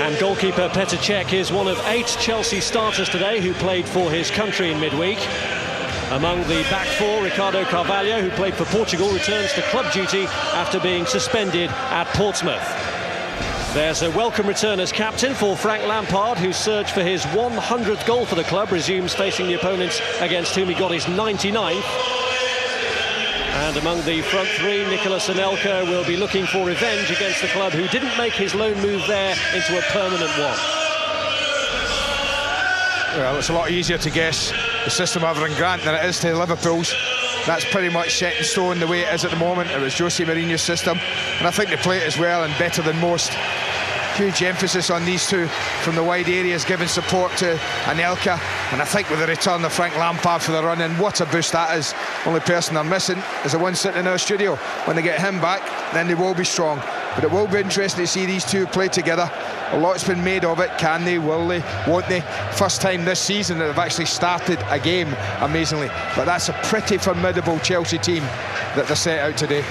And goalkeeper Petr Cech is one of 8 Chelsea starters today who played for his country in midweek. Among the back four, Ricardo Carvalho, who played for Portugal, returns to club duty after being suspended at Portsmouth. There's a welcome return as captain for Frank Lampard, whose search for his 100th goal for the club resumes facing the opponents against whom he got his 99th. And among the front three, Nicolas Anelka will be looking for revenge against the club who didn't make his loan move there into a permanent one. Well, it's a lot easier to guess the system of Avram Grant than it is to Liverpool's. That's pretty much set in stone the way it is at the moment. It was Jose Mourinho's system, and I think they play it as well and better than most. Huge emphasis on these two from the wide areas, giving support to Anelka, and I think with the return of Frank Lampard for the run-in, what a boost that is. Only person they're missing is the one sitting in our studio. When they get him back, then they will be strong. But it will be interesting to see these two play together. A lot's been made of it. Can they? Will they? Won't they? First time this season that they've actually started a game, amazingly. But that's a pretty formidable Chelsea team that they're set out today.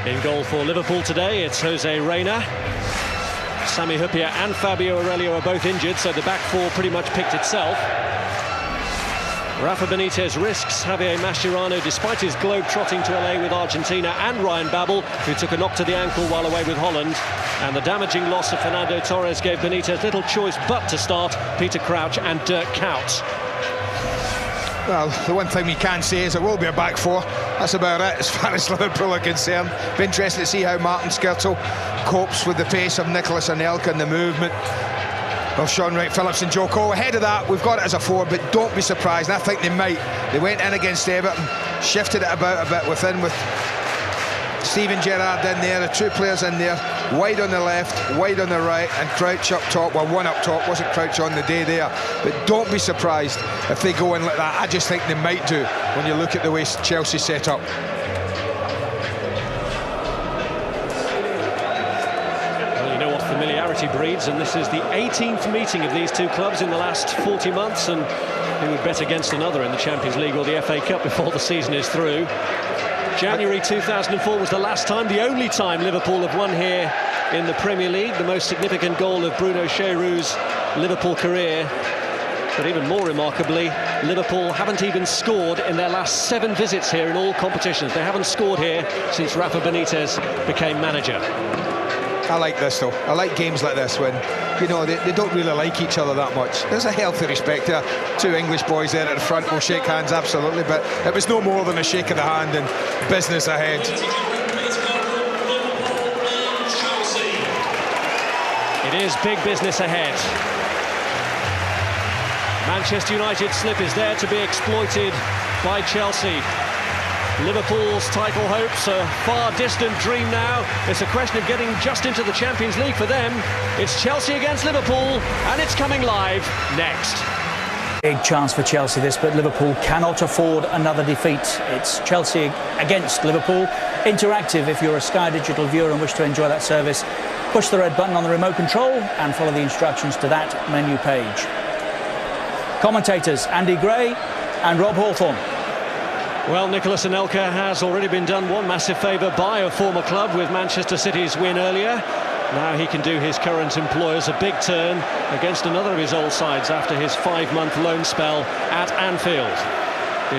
In goal for Liverpool today, it's Jose Reina. Sami Hyypiä and Fabio Aurelio are both injured, so the back four pretty much picked itself. Rafa Benitez risks Javier Mascherano despite his globe-trotting to LA with Argentina, and Ryan Babel, who took a knock to the ankle while away with Holland. And the damaging loss of Fernando Torres gave Benitez little choice but to start Peter Crouch and Dirk Kuyt. Well, the one thing we can say is it will be a back four. That's about it as far as Liverpool are concerned. Be interesting to see how Martin Skrtel copes with the pace of Nicolas Anelka and the movement of Sean Wright-Phillips and Joe Cole. Ahead of that, we've got it as a four, but don't be surprised, and I think they might. They went in against Everton, shifted it about a bit within with Steven Gerrard in there, the two players in there, wide on the left, wide on the right, and Crouch up top. Well, one up top, wasn't Crouch on the day there, but don't be surprised if they go in like that. I just think they might do when you look at the way Chelsea set up. Well, you know what familiarity breeds, and this is the 18th meeting of these two clubs in the last 40 months, and who would bet against another in the Champions League or the FA Cup before the season is through? January 2004 was the last time, the only time Liverpool have won here in the Premier League, the most significant goal of Bruno Cheroux's Liverpool career. But even more remarkably, Liverpool haven't even scored in their last 7 visits here in all competitions. They haven't scored here since Rafa Benitez became manager. I like this though. I like games like this when, you know, they don't really like each other that much. There's a healthy respect there. Two English boys there at the front will shake hands, absolutely, but it was no more than a shake of the hand and business ahead. It is big business ahead. Manchester United's slip is there to be exploited by Chelsea. Liverpool's title hopes a far distant dream now. It's a question of getting just into the Champions League for them. It's Chelsea against Liverpool, and it's coming live next. Big chance for Chelsea this, but Liverpool cannot afford another defeat. It's Chelsea against Liverpool. Interactive if you're a Sky Digital viewer and wish to enjoy that service. Push the red button on the remote control and follow the instructions to that menu page. Commentators Andy Gray and Rob Hawthorne. Well, Nicolas Anelka has already been done one massive favour by a former club with Manchester City's win earlier. Now he can do his current employers a big turn against another of his old sides after his 5-month loan spell at Anfield.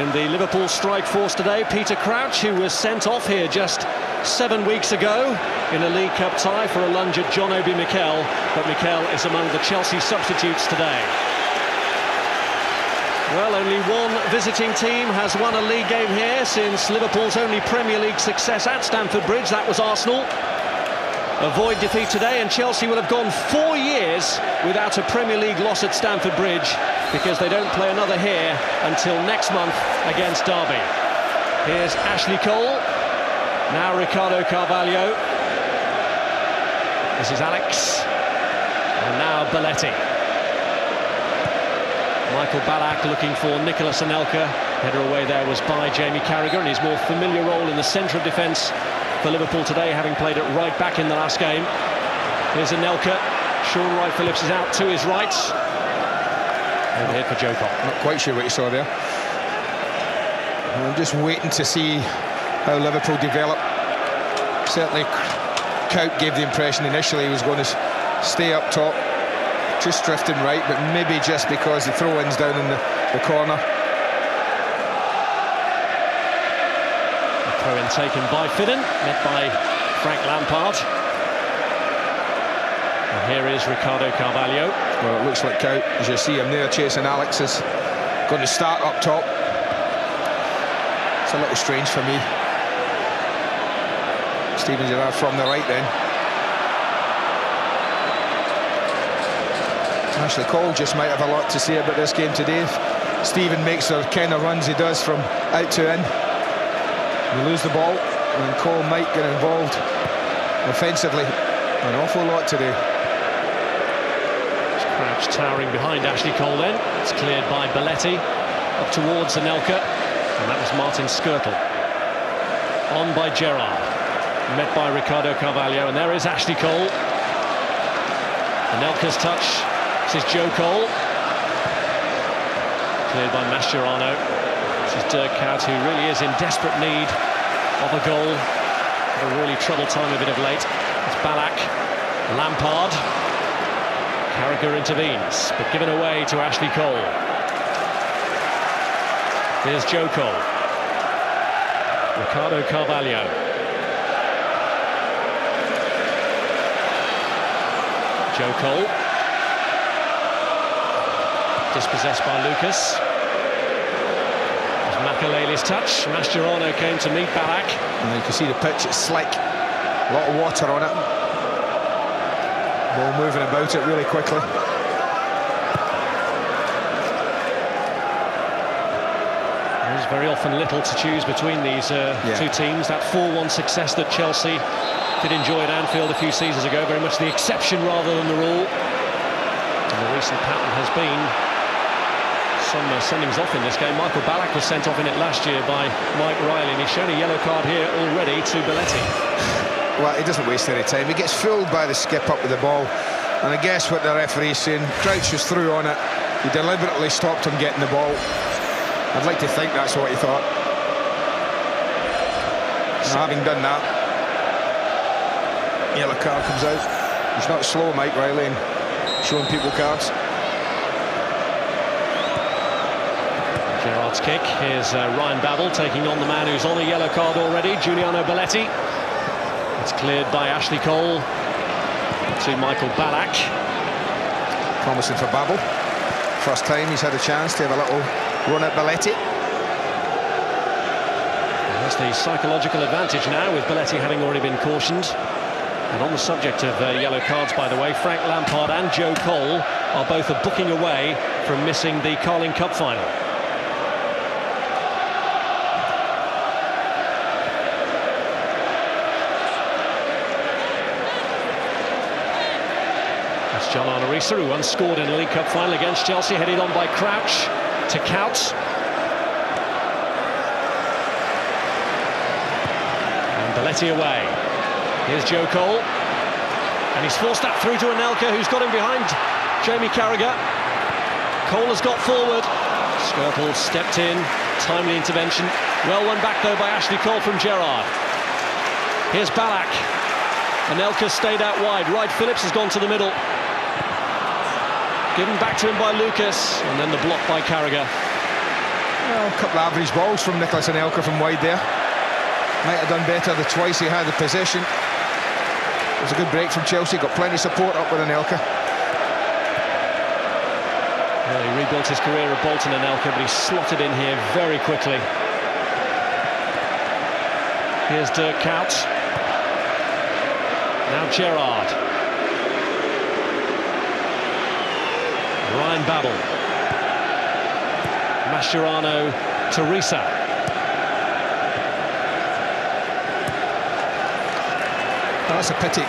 In the Liverpool strike force today, Peter Crouch, who was sent off here just 7 weeks ago in a League Cup tie for a lunge at John Obi Mikel, but Mikel is among the Chelsea substitutes today. Well, only one visiting team has won a league game here since Liverpool's only Premier League success at Stamford Bridge. That was Arsenal. Avoid defeat today, and Chelsea will have gone 4 years without a Premier League loss at Stamford Bridge because they don't play another here until next month against Derby. Here's Ashley Cole. Now Ricardo Carvalho. This is Alex. And now Belletti. Michael Ballack looking for Nicolas Anelka. Header away there was by Jamie Carragher in his more familiar role in the centre of defence for Liverpool today, having played at right back in the last game. Here's Anelka. Sean Wright-Phillips is out to his right. Overhead for Joe Cole. Not quite sure what you saw there. I'm just waiting to see how Liverpool develop. Certainly Kout gave the impression initially he was going to stay up top, just drifting right, but maybe just because the throw-in's down in the corner. A throw-in taken by Fidden, met by Frank Lampard. And here is Ricardo Carvalho. Well, it looks like Kout, as you see him there chasing Alex, is going to start up top. It's a little strange for me. Steven Gerrard from the right then. Ashley Cole just might have a lot to say about this game today. Stephen makes the kind of runs he does from out to in. We lose the ball, and Cole might get involved offensively an awful lot today. Crouch towering behind Ashley Cole then. It's cleared by Belletti up towards Anelka, and that was Martin Skirtle. On by Gerrard, met by Ricardo Carvalho, and there is Ashley Cole. Anelka's touch. This is Joe Cole. Cleared by Mascherano. This is Dirk Kuyt, who really is in desperate need of a goal. Had a really troubled time of it of late. It's Ballack, Lampard. Carragher intervenes, but given away to Ashley Cole. Here's Joe Cole. Ricardo Carvalho. Joe Cole. Dispossessed by Lucas. There's Makelele's touch. Mascherano came to meet Ballack. And you can see the pitch, it's slick. A lot of water on it. Ball moving about it really quickly. There's very often little to choose between these two teams. That 4-1 success that Chelsea did enjoy at Anfield a few seasons ago, very much the exception rather than the rule. And the recent pattern has been some sendings off in this game. Michael Ballack was sent off in it last year by Mike Riley, and he's shown a yellow card here already to Belletti. Well, he doesn't waste any time. He gets fooled by the skip up with the ball, and I guess what the referee's saying, Crouch was through on it. He deliberately stopped him getting the ball. I'd like to think that's what he thought. So having done that, yellow card comes out. He's not slow, Mike Riley, in showing people cards. Gerrard's kick. Here's Ryan Babel taking on the man who's on a yellow card already, Giuliano Belletti. It's cleared by Ashley Cole to Michael Ballack. Promising for Babel. First time he's had a chance to have a little run at Belletti. That's the psychological advantage now, with Belletti having already been cautioned. And on the subject of yellow cards, by the way, Frank Lampard and Joe Cole are both a booking away from missing the Carling Cup final. John Arnorisa, who once scored in a League Cup final against Chelsea, headed on by Crouch to Kout. And Belletti away. Here's Joe Cole. And he's forced that through to Anelka, who's got him behind Jamie Carragher. Cole has got forward. Skirtle stepped in. Timely intervention. Well won back, though, by Ashley Cole from Gerrard. Here's Ballack. Anelka stayed out wide. Wright Phillips has gone to the middle. Given back to him by Lucas, and then the block by Carragher. Well, a couple of average balls from Nicholas Anelka from wide there. Might have done better the twice he had the possession. It was a good break from Chelsea, got plenty of support up with Anelka. Well, he rebuilt his career at Bolton, Anelka, but he slotted in here very quickly. Here's Dirk Kuyt. Now Gerrard. Ryan Babel. Mascherano to Risa. That's a pity.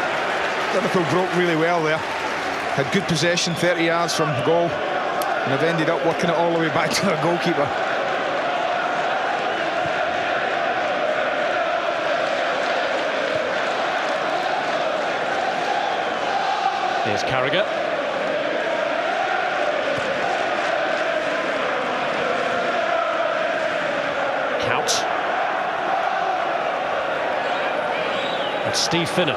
Liverpool broke really well there. Had good possession, 30 yards from goal, and have ended up working it all the way back to their goalkeeper. Here's Carragher. Kout. And Steve Finnan.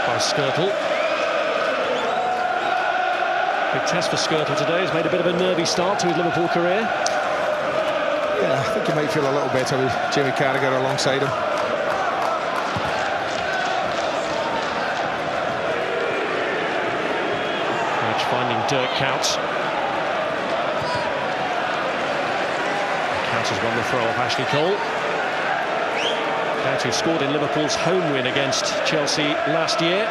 by Skirtle. Big test for Skirtle today. He's made a bit of a nervy start to his Liverpool career. Yeah, I think he might feel a little better with Jamie Carragher alongside him. Match finding Dirk Kuyt. Kuyt has won the throw off Ashley Cole. Kuyt, who scored in Liverpool's home win against Chelsea last year.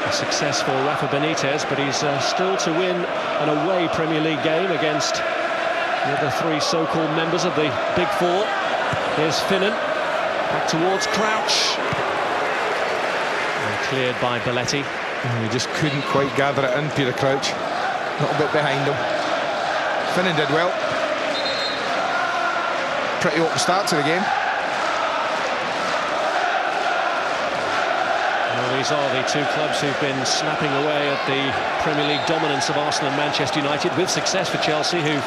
A success for Rafa Benitez, but he's still to win an away Premier League game against the other three so-called members of the Big Four. Here's Finnan, back towards Crouch. And cleared by Belletti. He just couldn't quite gather it in, Peter Crouch. A little bit behind him. Finnan did well. Pretty open start to the game. Well, these are the two clubs who've been snapping away at the Premier League dominance of Arsenal and Manchester United, with success for Chelsea, who've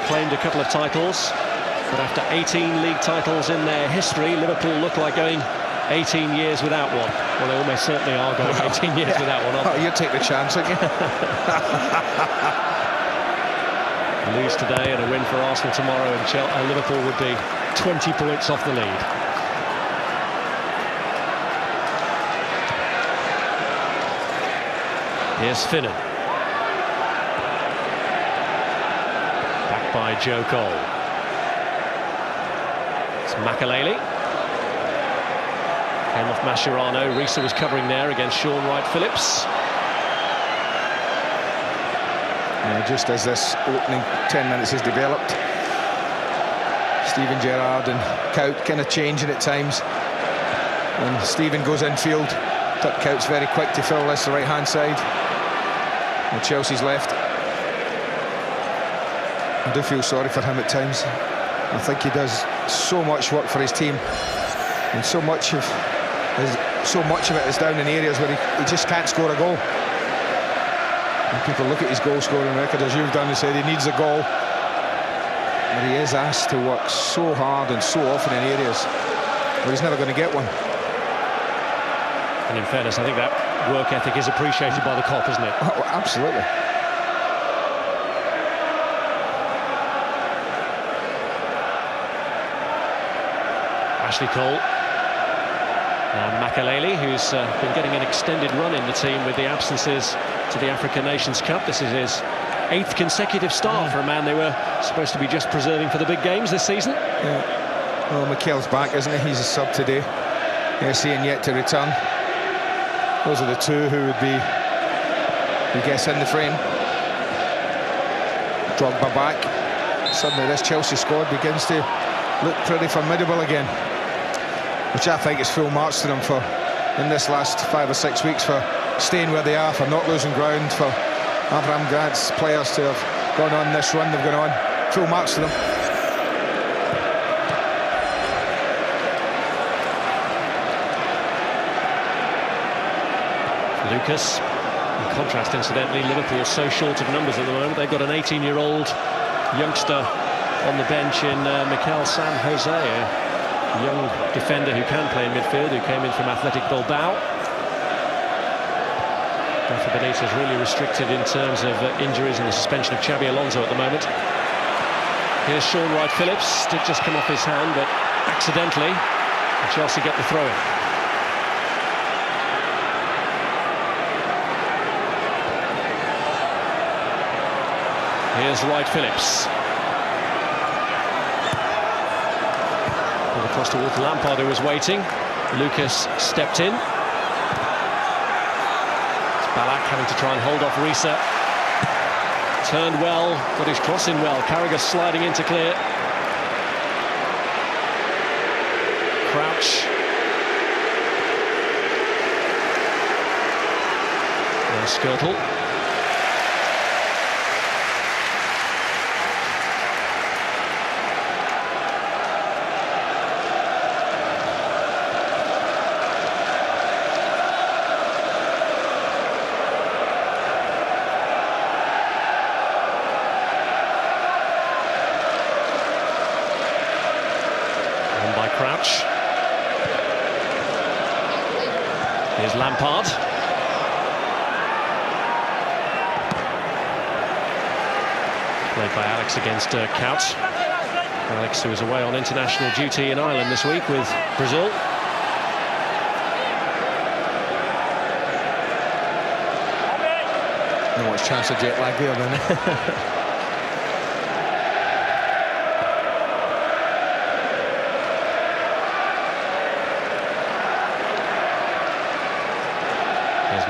claimed a couple of titles. But after 18 league titles in their history, Liverpool look like going 18 years without one. Well, they almost certainly are going 18 years without one, aren't they? Oh, you'd take the chance, wouldn't you? Lose today and a win for Arsenal tomorrow, and Liverpool would be 20 points off the lead. Here's Finnan. Back by Joe Cole. It's Makelele. Came off Mascherano. Reece was covering there against Sean Wright-Phillips. Yeah, just as this opening 10 minutes has developed, Steven Gerrard and Kuyt kind of changing at times. When Steven goes infield, Kuyt's very quick to fill this the right-hand side. And Chelsea's left. I do feel sorry for him at times. I think he does so much work for his team, and so much of it is down in areas where he just can't score a goal. And people look at his goal-scoring record, as you've done, and said he needs a goal. But he is asked to work so hard and so often in areas where he's never going to get one. And in fairness, I think that work ethic is appreciated by the Kop, isn't it? Oh, absolutely. Ashley Cole. Now Makelele, who's been getting an extended run in the team with the absences to the African Nations Cup. This is his 8th consecutive start for a man they were supposed to be just preserving for the big games this season. Yeah. Well, Mikel's back, isn't he? He's a sub today. Seeing yet to return. Those are the two who would be, I guess, in the frame. Drogba back. Suddenly this Chelsea squad begins to look pretty formidable again, which I think is full marks to them for, in this last 5 or 6 weeks, for staying where they are, for not losing ground, for Abraham Grant's players to have gone on this run they've gone on. Full marks to them. Lucas. In contrast, incidentally, Liverpool so short of numbers at the moment. They've got an 18-year-old youngster on the bench in Mikel San Jose, a young defender who can play in midfield, who came in from Athletic Bilbao. Rafa Benitez really restricted in terms of injuries and the suspension of Xabi Alonso at the moment. Here's Sean Wright-Phillips. Did just come off his hand, but accidentally. And Chelsea get the throw-in. Here's Wright-Phillips. Ball across towards Lampard, who was waiting. Lucas stepped in. It's Ballack having to try and hold off Reece. Turned well, got his cross in well. Carragher sliding in to clear. Crouch. There's Skirtle. Here's Lampard. Played by Alex against Kout. Alex, who was away on international duty in Ireland this week with Brazil. Not much chance of jet lag there then.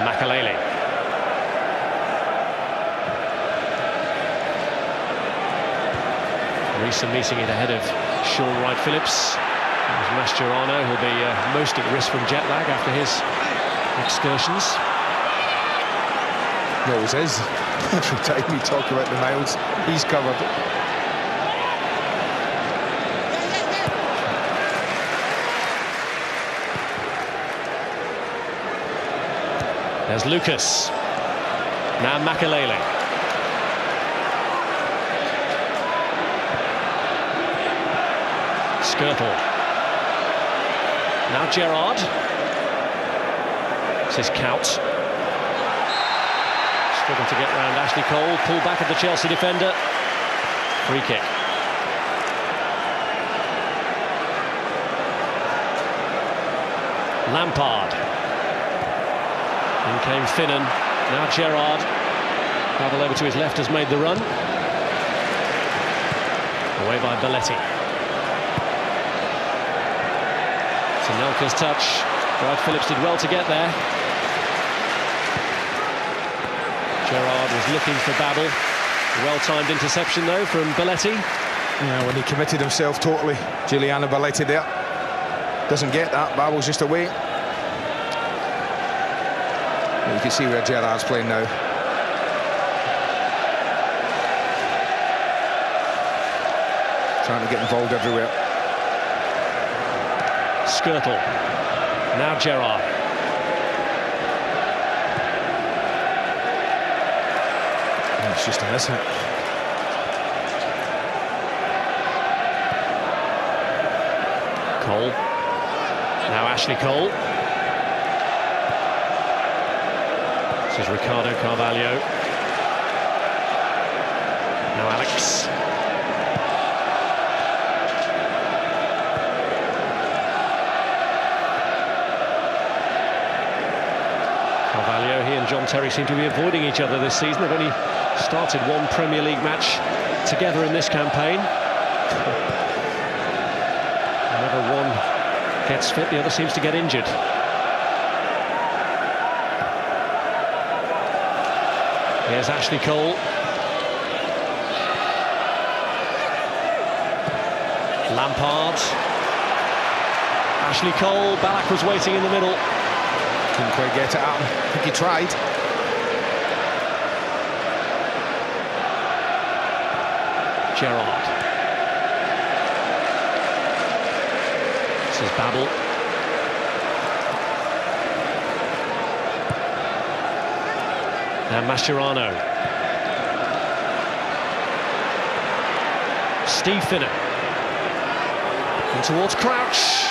Makalele. Recent meeting it ahead of Sean Wright-Phillips. There's Mascherano, who'll be most at risk from jet lag after his excursions. He always is. Every time we talk about the miles, he's covered. There's Lucas. Now Makalele. Skirtle. Now Gerrard. This is Kout. Struggled to get round Ashley Cole. Pull back at the Chelsea defender. Free kick. Lampard. In came Finnan, now Gerrard. Travel over to his left, has made the run. Away by Belletti. Sanelka's touch. Wright-Phillips did well to get there. Gerrard was looking for Babel. Well-timed interception though from Belletti. Yeah, when he committed himself totally, Giuliano Belletti there. Doesn't get that, Babel's just away. You can see where Gerrard's playing now. Trying to get involved everywhere. Skirtle. Now Gerrard. Yeah, it's just a miss, isn't it? Cole. Now Ashley Cole. This is Ricardo Carvalho. Now Alex. Carvalho, he and John Terry seem to be avoiding each other this season. They've only started one Premier League match together in this campaign. Whenever one gets fit, the other seems to get injured. Here's Ashley Cole. Lampard. Ashley Cole. Ballack was waiting in the middle. Couldn't quite get it at him. I think he tried. Gerrard. This is Babel. Now Mascherano. Steve Finnan. And towards Crouch.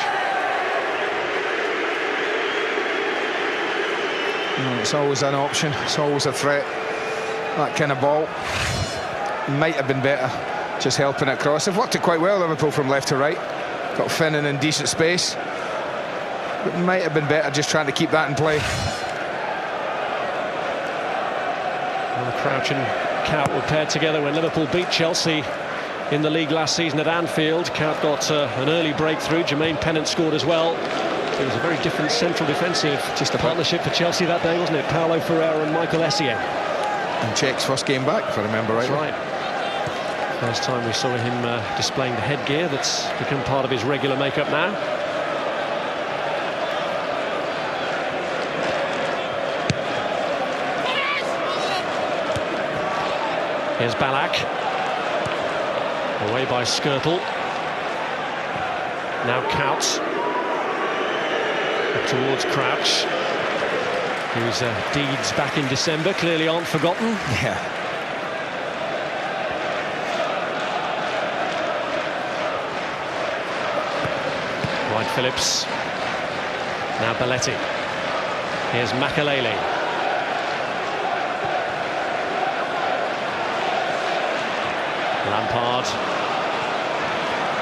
It's always an option. It's always a threat. That kind of ball. Might have been better just helping it across. They've worked it quite well, Liverpool, from left to right. Got Finnan in decent space. But might have been better just trying to keep that in play. Crouch and Kout were paired together when Liverpool beat Chelsea in the league last season at Anfield. Kout got an early breakthrough. Jermaine Pennant scored as well. It was a very different central defensive partnership for Chelsea that day, wasn't it? Paulo Ferreira and Michael Essien. And Czech's first game back, if I remember right. That's right. First time we saw him displaying the headgear that's become part of his regular makeup now. Here's Ballack. Away by Skirtle. Now Kout. Up towards Crouch. Whose deeds back in December clearly aren't forgotten. Yeah. Wright-Phillips. Now Belletti. Here's Makalele. Lampard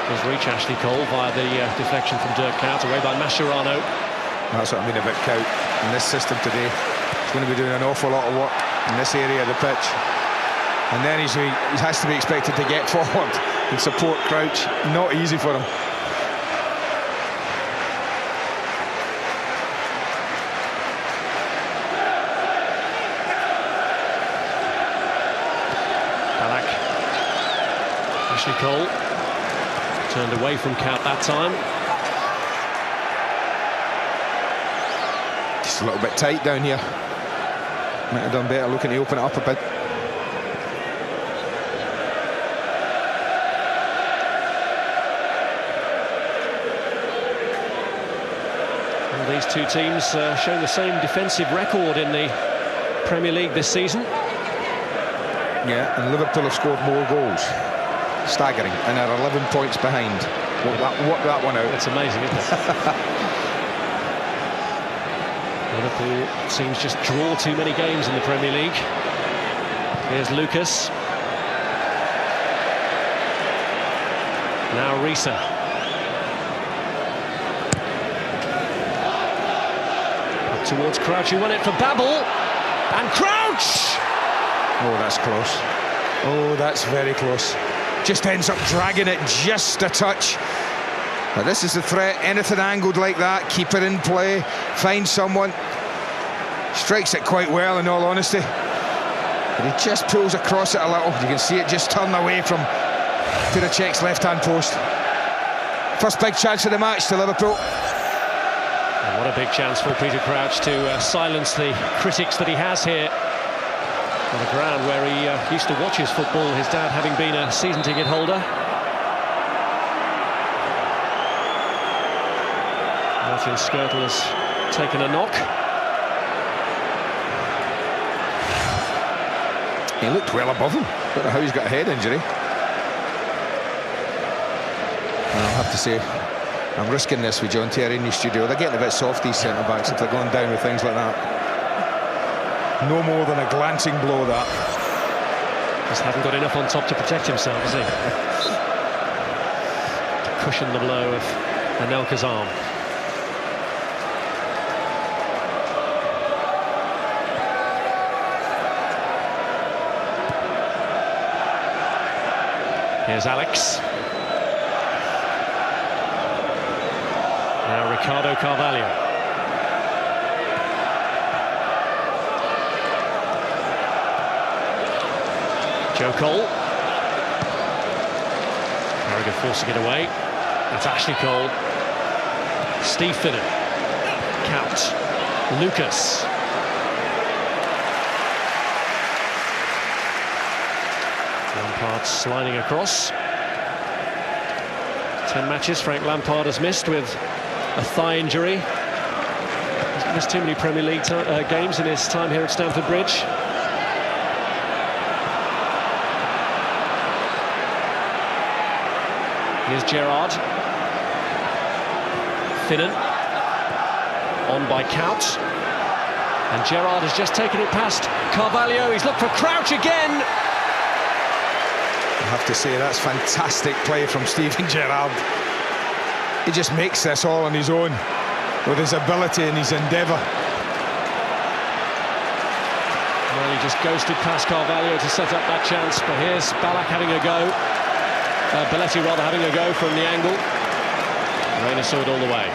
does reach Ashley Cole via the deflection from Dirk Kuyt, away by Mascherano. That's what I mean about Kuyt. In this system today, he's going to be doing an awful lot of work in this area of the pitch. And then he has to be expected to get forward and support Crouch. Not easy for him. Ashley Cole turned away from Kuyt that time. Just a little bit tight down here. Might have done better looking to open it up a bit. Well, these two teams showing the same defensive record in the Premier League this season. Yeah, and Liverpool have scored more goals. Staggering, and are 11 points behind. Work that one out. It's amazing, isn't it? Liverpool seems just draw too many games in the Premier League. Here's Lucas. Now Reece. Up towards Crouch, who won it for Babel. And Crouch! Oh, that's close. Oh, that's very close. Just ends up dragging it just a touch. But this is the threat. Anything angled like that, keep it in play, find someone. Strikes it quite well, in all honesty. But he just pulls across it a little. You can see it just turn away from Piracek's left-hand post. First big chance of the match to Liverpool. And what a big chance for Peter Crouch to silence the critics that he has here. On a ground where he used to watch his football, his dad having been a season ticket holder. Martin Skrtel has taken a knock. He looked well above him. Don't know how he's got a head injury. I'll have to say, I'm risking this with John Terry in the studio. They're getting a bit soft, these centre-backs, if they're going down with things like that. No more than a glancing blow, that. Just hasn't got enough on top to protect himself, has he? To cushion the blow of Anelka's arm. Here's Alex. Now Ricardo Carvalho. Joe Cole. Carragher forcing it away. That's Ashley Cole. Steve Finnan. Count. Lucas. Lampard sliding across. 10 matches Frank Lampard has missed with a thigh injury. He's missed too many Premier League games in his time here at Stamford Bridge. Here's Gerrard. Finnan. On by Kuyt. And Gerrard has just taken it past Carvalho. He's looked for Crouch again. I have to say, that's fantastic play from Steven Gerrard. He just makes this all on his own with his ability and his endeavour. Well, he just ghosted past Carvalho to set up that chance, but here's Ballack having a go. Belletti rather having a go from the angle. Reina saw it all the way.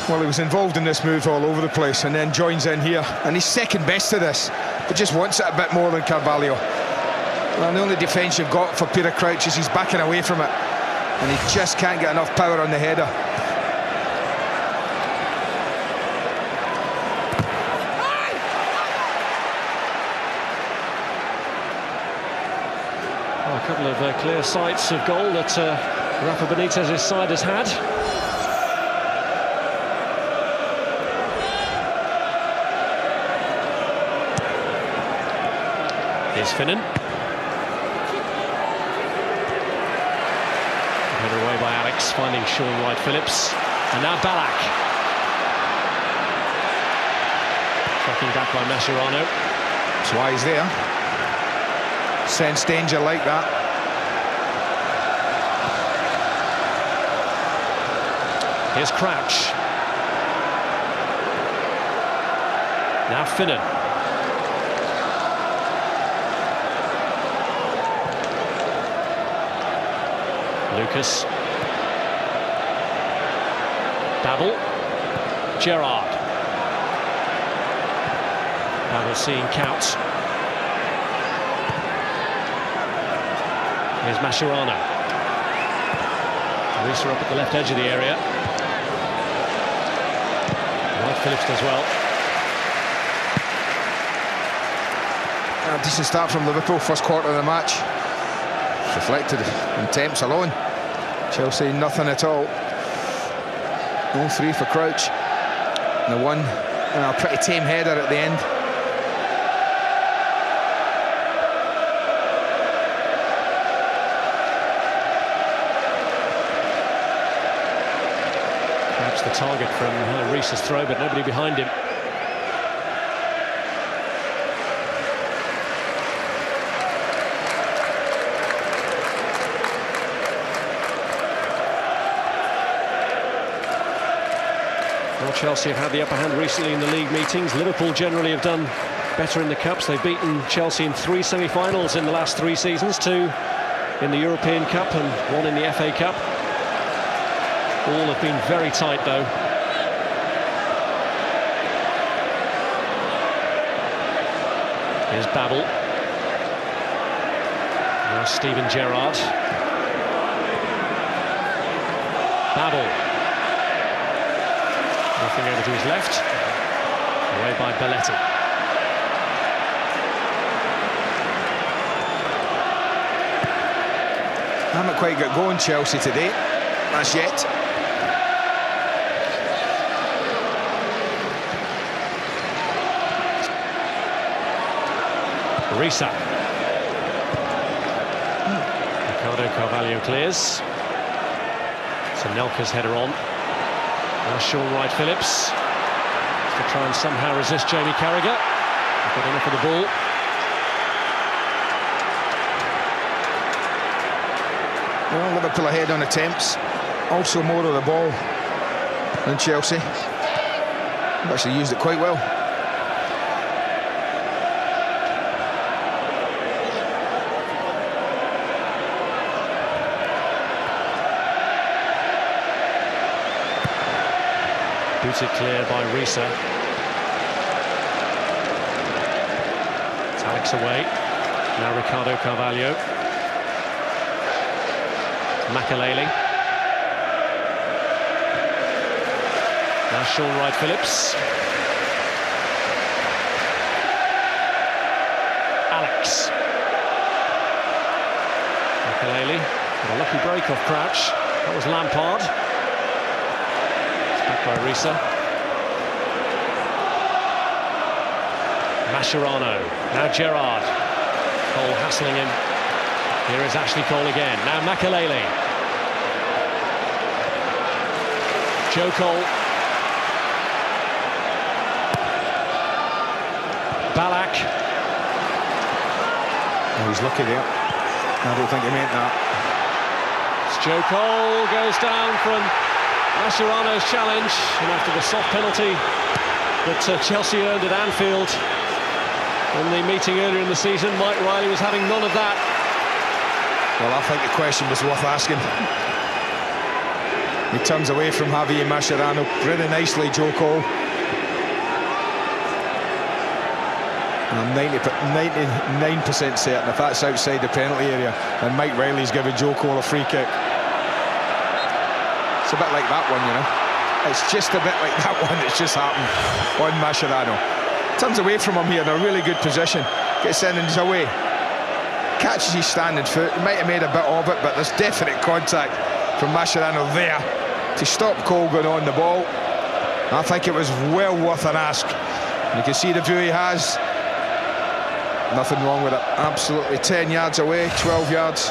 Well, he was involved in this move all over the place and then joins in here. And he's second best to this, but just wants it a bit more than Carvalho. Well, the only defence you've got for Peter Crouch is he's backing away from it. And he just can't get enough power on the header. A couple of clear sights of goal that Rafa Benitez's side has had. Here's Finnan. Headed away by Alex, finding Sean White-Phillips. And now Ballack. Tracking back by Mascherano. That's why he's there. Sense danger like that. Here's Crouch. Now Finnan. Lucas. Babel. Gerrard. Babel seeing Couch. Here's Mascherano. Reece up at the left edge of the area. Right, Phillips does well. A decent start from Liverpool, first quarter of the match. It's reflected in attempts alone. Chelsea nothing at all. 0-3 for Crouch. And the one, a pretty tame header at the end. Perhaps the target from Reece's throw, but nobody behind him. Well, Chelsea have had the upper hand recently in the league meetings. Liverpool generally have done better in the Cups. They've beaten Chelsea in 3 semi-finals in the last 3 seasons, 2 in the European Cup and 1 in the FA Cup. All have been very tight, though. Here's Babel. Now Steven Gerrard. Babel. Nothing over to his left. Away by Belletti. Haven't quite got going, Chelsea, today. As yet. Reece. Ricardo Carvalho clears. So Nelka's header on. Now Sean Wright-Phillips to try and somehow resist Jamie Carragher. Got enough of the ball. Well, Liverpool ahead on attempts. Also more of the ball than Chelsea. They've actually used it quite well. Booted clear by Reece. It's Alex away. Now Ricardo Carvalho. Makelele. Now Sean Wright-Phillips. Alex. Makelele. A lucky break off Crouch. That was Lampard. Back by Reece. Mascherano. Now Gerrard. Cole hassling him. Here is Ashley Cole again. Now Makelele. Joe Cole. Ballack. Oh, he's lucky there. I don't think he meant that. It's Joe Cole goes down from Mascherano's challenge, and after the soft penalty that Chelsea earned at Anfield in the meeting earlier in the season, Mike Riley was having none of that. Well, I think the question was worth asking. He turns away from Javier Mascherano really nicely, Joe Cole. And I'm 99% certain if that's outside the penalty area, then Mike Riley's giving Joe Cole a free kick. It's a bit like that one, you know. It's just a bit like that one that's just happened on Mascherano. Turns away from him here in a really good position. Gets in and he's away. Catches his standing foot. He might have made a bit of it, but there's definite contact from Mascherano there to stop Cole going on the ball. I think it was well worth an ask. You can see the view he has. Nothing wrong with it. Absolutely 10 yards away, 12 yards.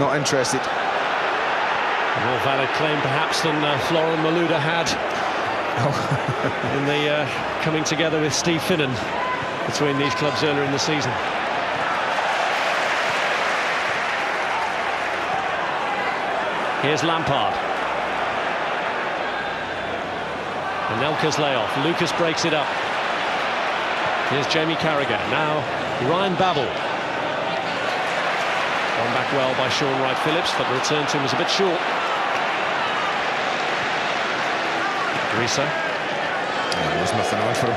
Not interested. A more valid claim perhaps than Florent Malouda had in the coming together with Steve Finnan between these clubs earlier in the season. Here's Lampard. Anelka's layoff. Lucas breaks it up. Here's Jamie Carragher. Now Ryan Babel. Gone back well by Sean Wright-Phillips, but the return to him was a bit short. Risa. There was nothing on for him.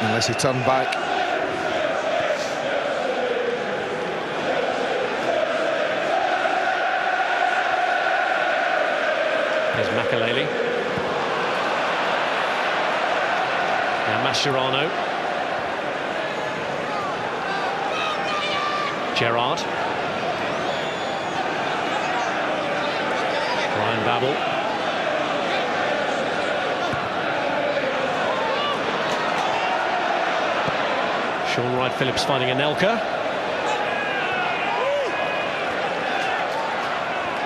Unless he turned back. Here's Makelele. Now Mascherano. Gerrard. Ryan Babel. Sean Wright-Phillips finding Anelka.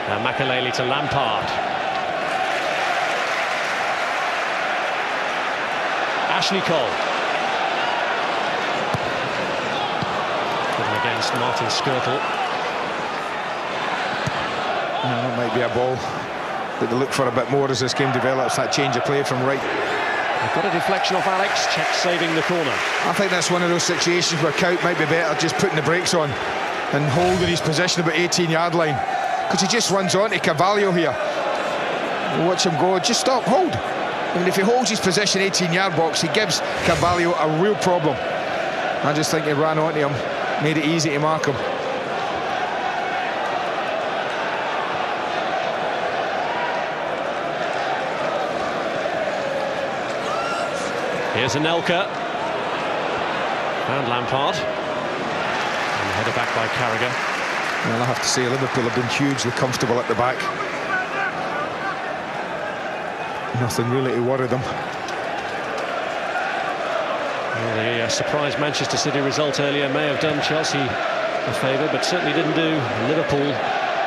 Now Makelele to Lampard. Ashley Cole. Putting against Martin Skirtle. That might be a ball that they look for a bit more as this game develops. That change of play from Wright. They've got a deflection off Alex. Czech saving the corner. I think that's one of those situations where Kout might be better just putting the brakes on and holding his position about 18-yard line, because he just runs on to Carvalho here. Watch him go. Just stop. Hold. I mean, if he holds his position 18-yard box, he gives Carvalho a real problem. I just think he ran onto him, made it easy to mark him. Here's Anelka. Found Lampard. And headed back by Carragher. Well, I have to say, Liverpool have been hugely comfortable at the back. Nothing really to worry them. Well, the surprise Manchester City result earlier may have done Chelsea a favour, but certainly didn't do Liverpool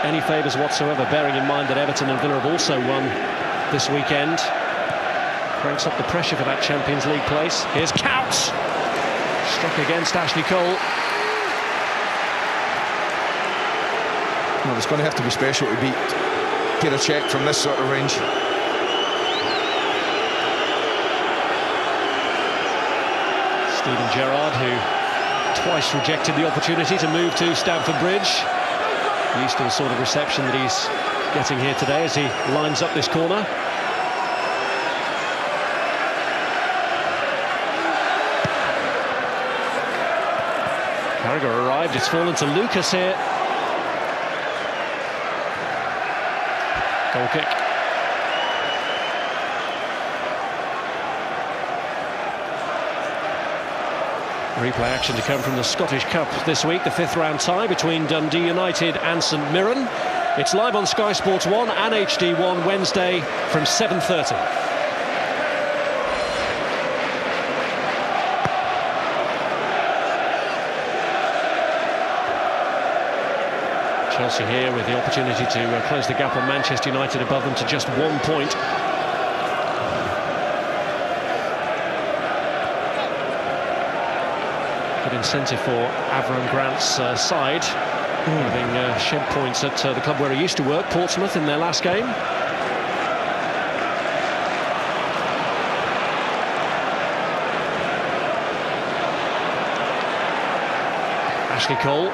any favours whatsoever, bearing in mind that Everton and Villa have also won this weekend. Cranks up the pressure for that Champions League place. Here's Couch. Struck against Ashley Cole. Well, it's going to have to be special to beat Peter Cech from this sort of range. Steven Gerrard, who twice rejected the opportunity to move to Stamford Bridge. Used to the sort of reception that he's getting here today as he lines up this corner. Carragher arrived, it's fallen to Lucas here. Goal kick. Replay action to come from the Scottish Cup this week, the 5th round tie between Dundee United and St Mirren. It's live on Sky Sports 1 and HD1 Wednesday from 7:30. Chelsea here with the opportunity to close the gap on Manchester United above them to just 1 point. Good incentive for Avram Grant's side, having shed points at the club where he used to work, Portsmouth, in their last game. Ashley Cole.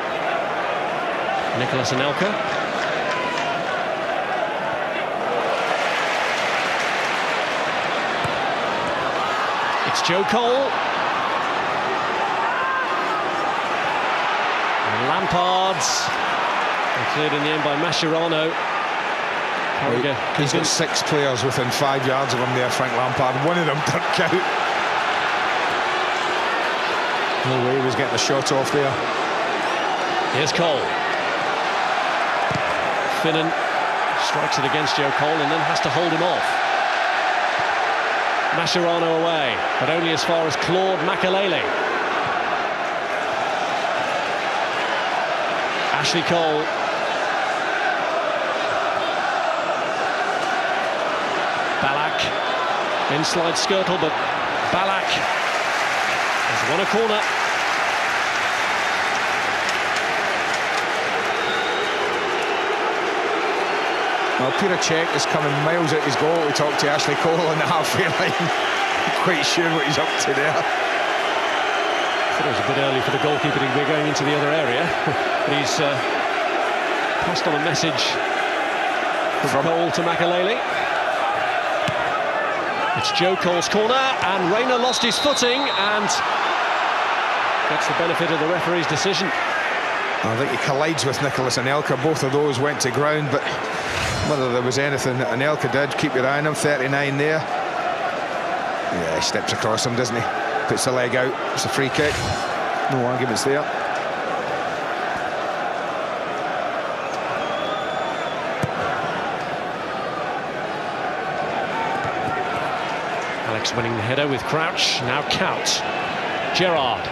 Nicolas Anelka. It's Joe Cole. And Lampard's. Cleared in the end by Mascherano. He's got 6 players within 5 yards of him there, Frank Lampard. One of them turned out. No way he was getting the shot off there. Here's Cole. Finnan strikes it against Joe Cole and then has to hold him off. Mascherano away, but only as far as Claude Makelele. Ashley Cole. Inside Skirtle, but Ballack has won a corner. Well, Peter Cech is coming miles out his goal. We talked to Ashley Cole on the halfway line. Not quite sure what he's up to there. I thought it was a bit early for the goalkeeper to be going into the other area. But he's passed on a message from Cole to Makelele. It's Joe Cole's corner, and Rayner lost his footing and gets the benefit of the referee's decision. I think he collides with Nicholas Anelka. Both of those went to ground, but whether there was anything that Anelka did, keep your eye on him. 39 there. Yeah, he steps across him, doesn't he? Puts the leg out. It's a free kick. No arguments there. Alex winning the header with Crouch. Now Count. Gerrard.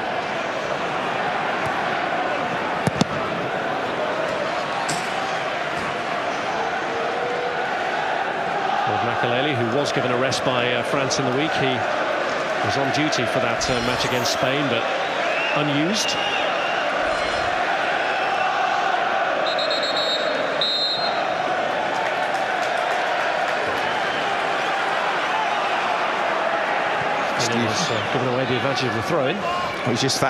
Makelele, who was given a rest by France in the week, he was on duty for that match against Spain, but unused. Steve's given away the advantage of the throw-in. He's just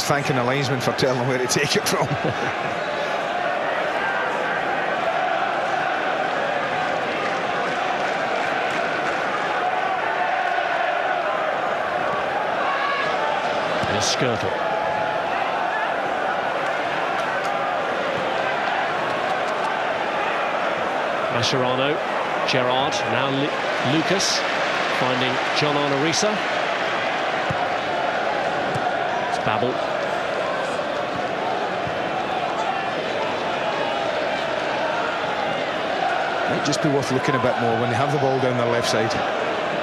thanking the linesman for telling him where to take it from. Skirtle. Mascherano, Gerrard, now Lucas, finding John Arnorisa. It's Babel. Might just be worth looking a bit more when they have the ball down the left side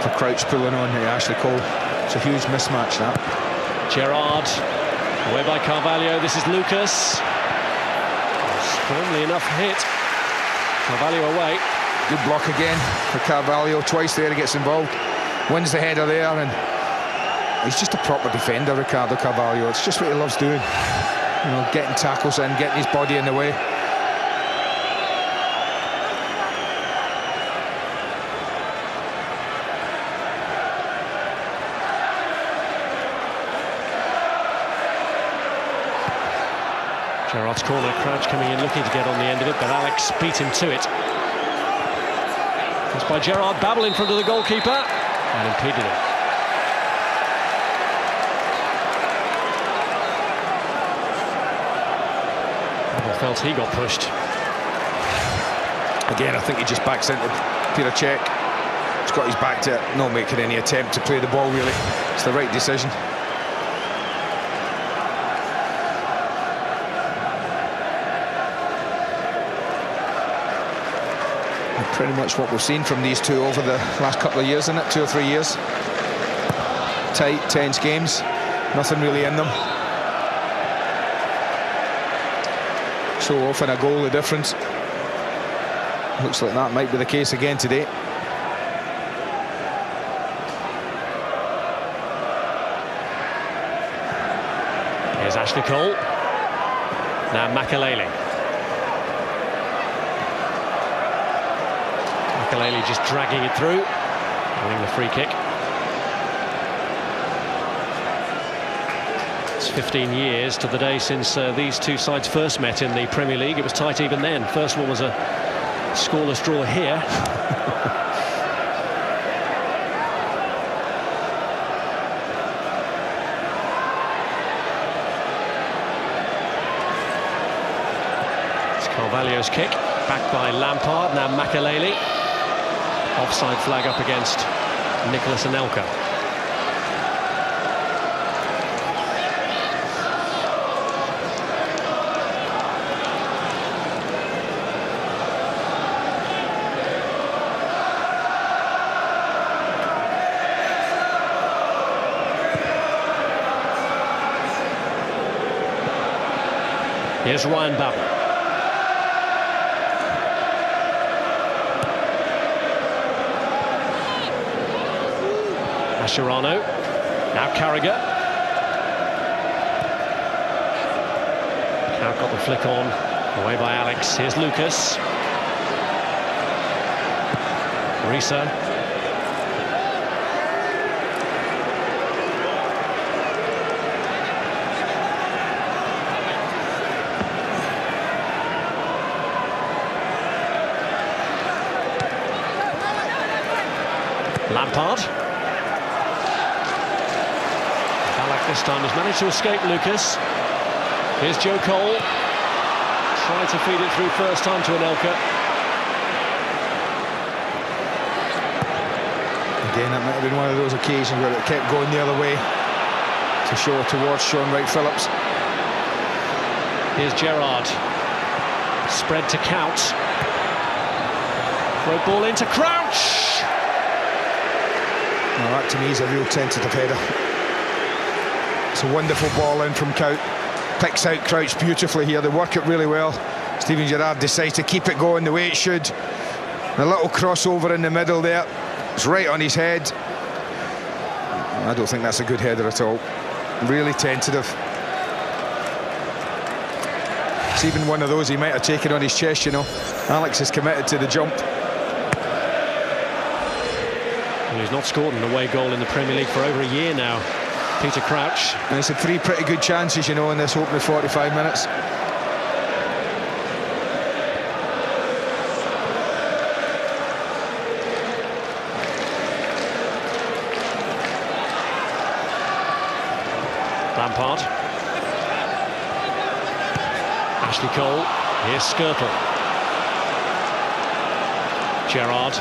for Crouch pulling on Ashley Cole. It's a huge mismatch, that. Gerrard, away by Carvalho. This is Lucas. Firmly enough hit. Carvalho away. Good block again for Carvalho. Twice there he gets involved. Wins the header there, and he's just a proper defender, Ricardo Carvalho. It's just what he loves doing. You know, getting tackles in, getting his body in the way. Gerrard's corner, Crouch coming in looking to get on the end of it, but Alex beat him to it. It's by Gerrard, Babel in front of the goalkeeper and impeded it. Babel felt he got pushed. Again, I think he just backs into Peter Cech. He's got his back to it, not making any attempt to play the ball really. It's the right decision. Pretty much what we've seen from these two over the last couple of years, isn't it? 2 or 3 years. Tight, tense games. Nothing really in them. So often a goal the difference. Looks like that might be the case again today. Here's Ashley Cole. Now Makelele. Makelele just dragging it through, winning the free kick. It's 15 years to the day since these two sides first met in the Premier League. It was tight even then. First one was a scoreless draw here. It's Carvalho's kick, back by Lampard, now Makelele. Offside flag up against Nicholas Anelka. Here's Ryan Babel. Asherano. Now Carragher. Now got the flick on. Away by Alex. Here's Lucas. Risa. Lampard. Ballack this time has managed to escape Lucas. Here's Joe Cole. Trying to feed it through first time to Anelka. Again, that might have been one of those occasions where it kept going the other way to show towards Sean Wright-Phillips. Here's Gerrard. Spread to Count. Throw ball into Crouch. Well, that to me is a real tentative header. It's a wonderful ball in from Count. Picks out Crouch beautifully here. They work it really well. Steven Gerrard decides to keep it going the way it should. A little crossover in the middle there. It's right on his head. I don't think that's a good header at all. Really tentative. It's even one of those he might have taken on his chest, you know. Alex is committed to the jump. Well, he's not scored an away goal in the Premier League for over a year now, Peter Crouch. And he's had 3 pretty good chances, you know, in this opening 45 minutes. Lampard. Ashley Cole. Here's Skirtle. Gerrard.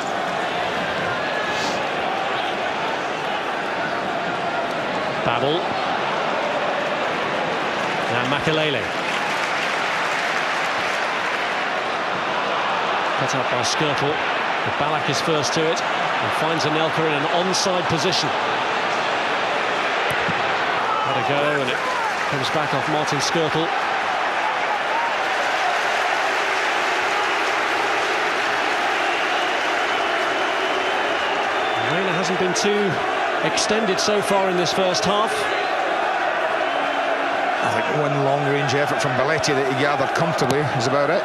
Babel. Now Makelele. Cut up by Skirtle. But Ballack is first to it and finds Anelka in an onside position. Had a go and it comes back off Martin Skirtle. Reina hasn't been too extended so far in this first half. I think one long-range effort from Belletti that he gathered comfortably is about it.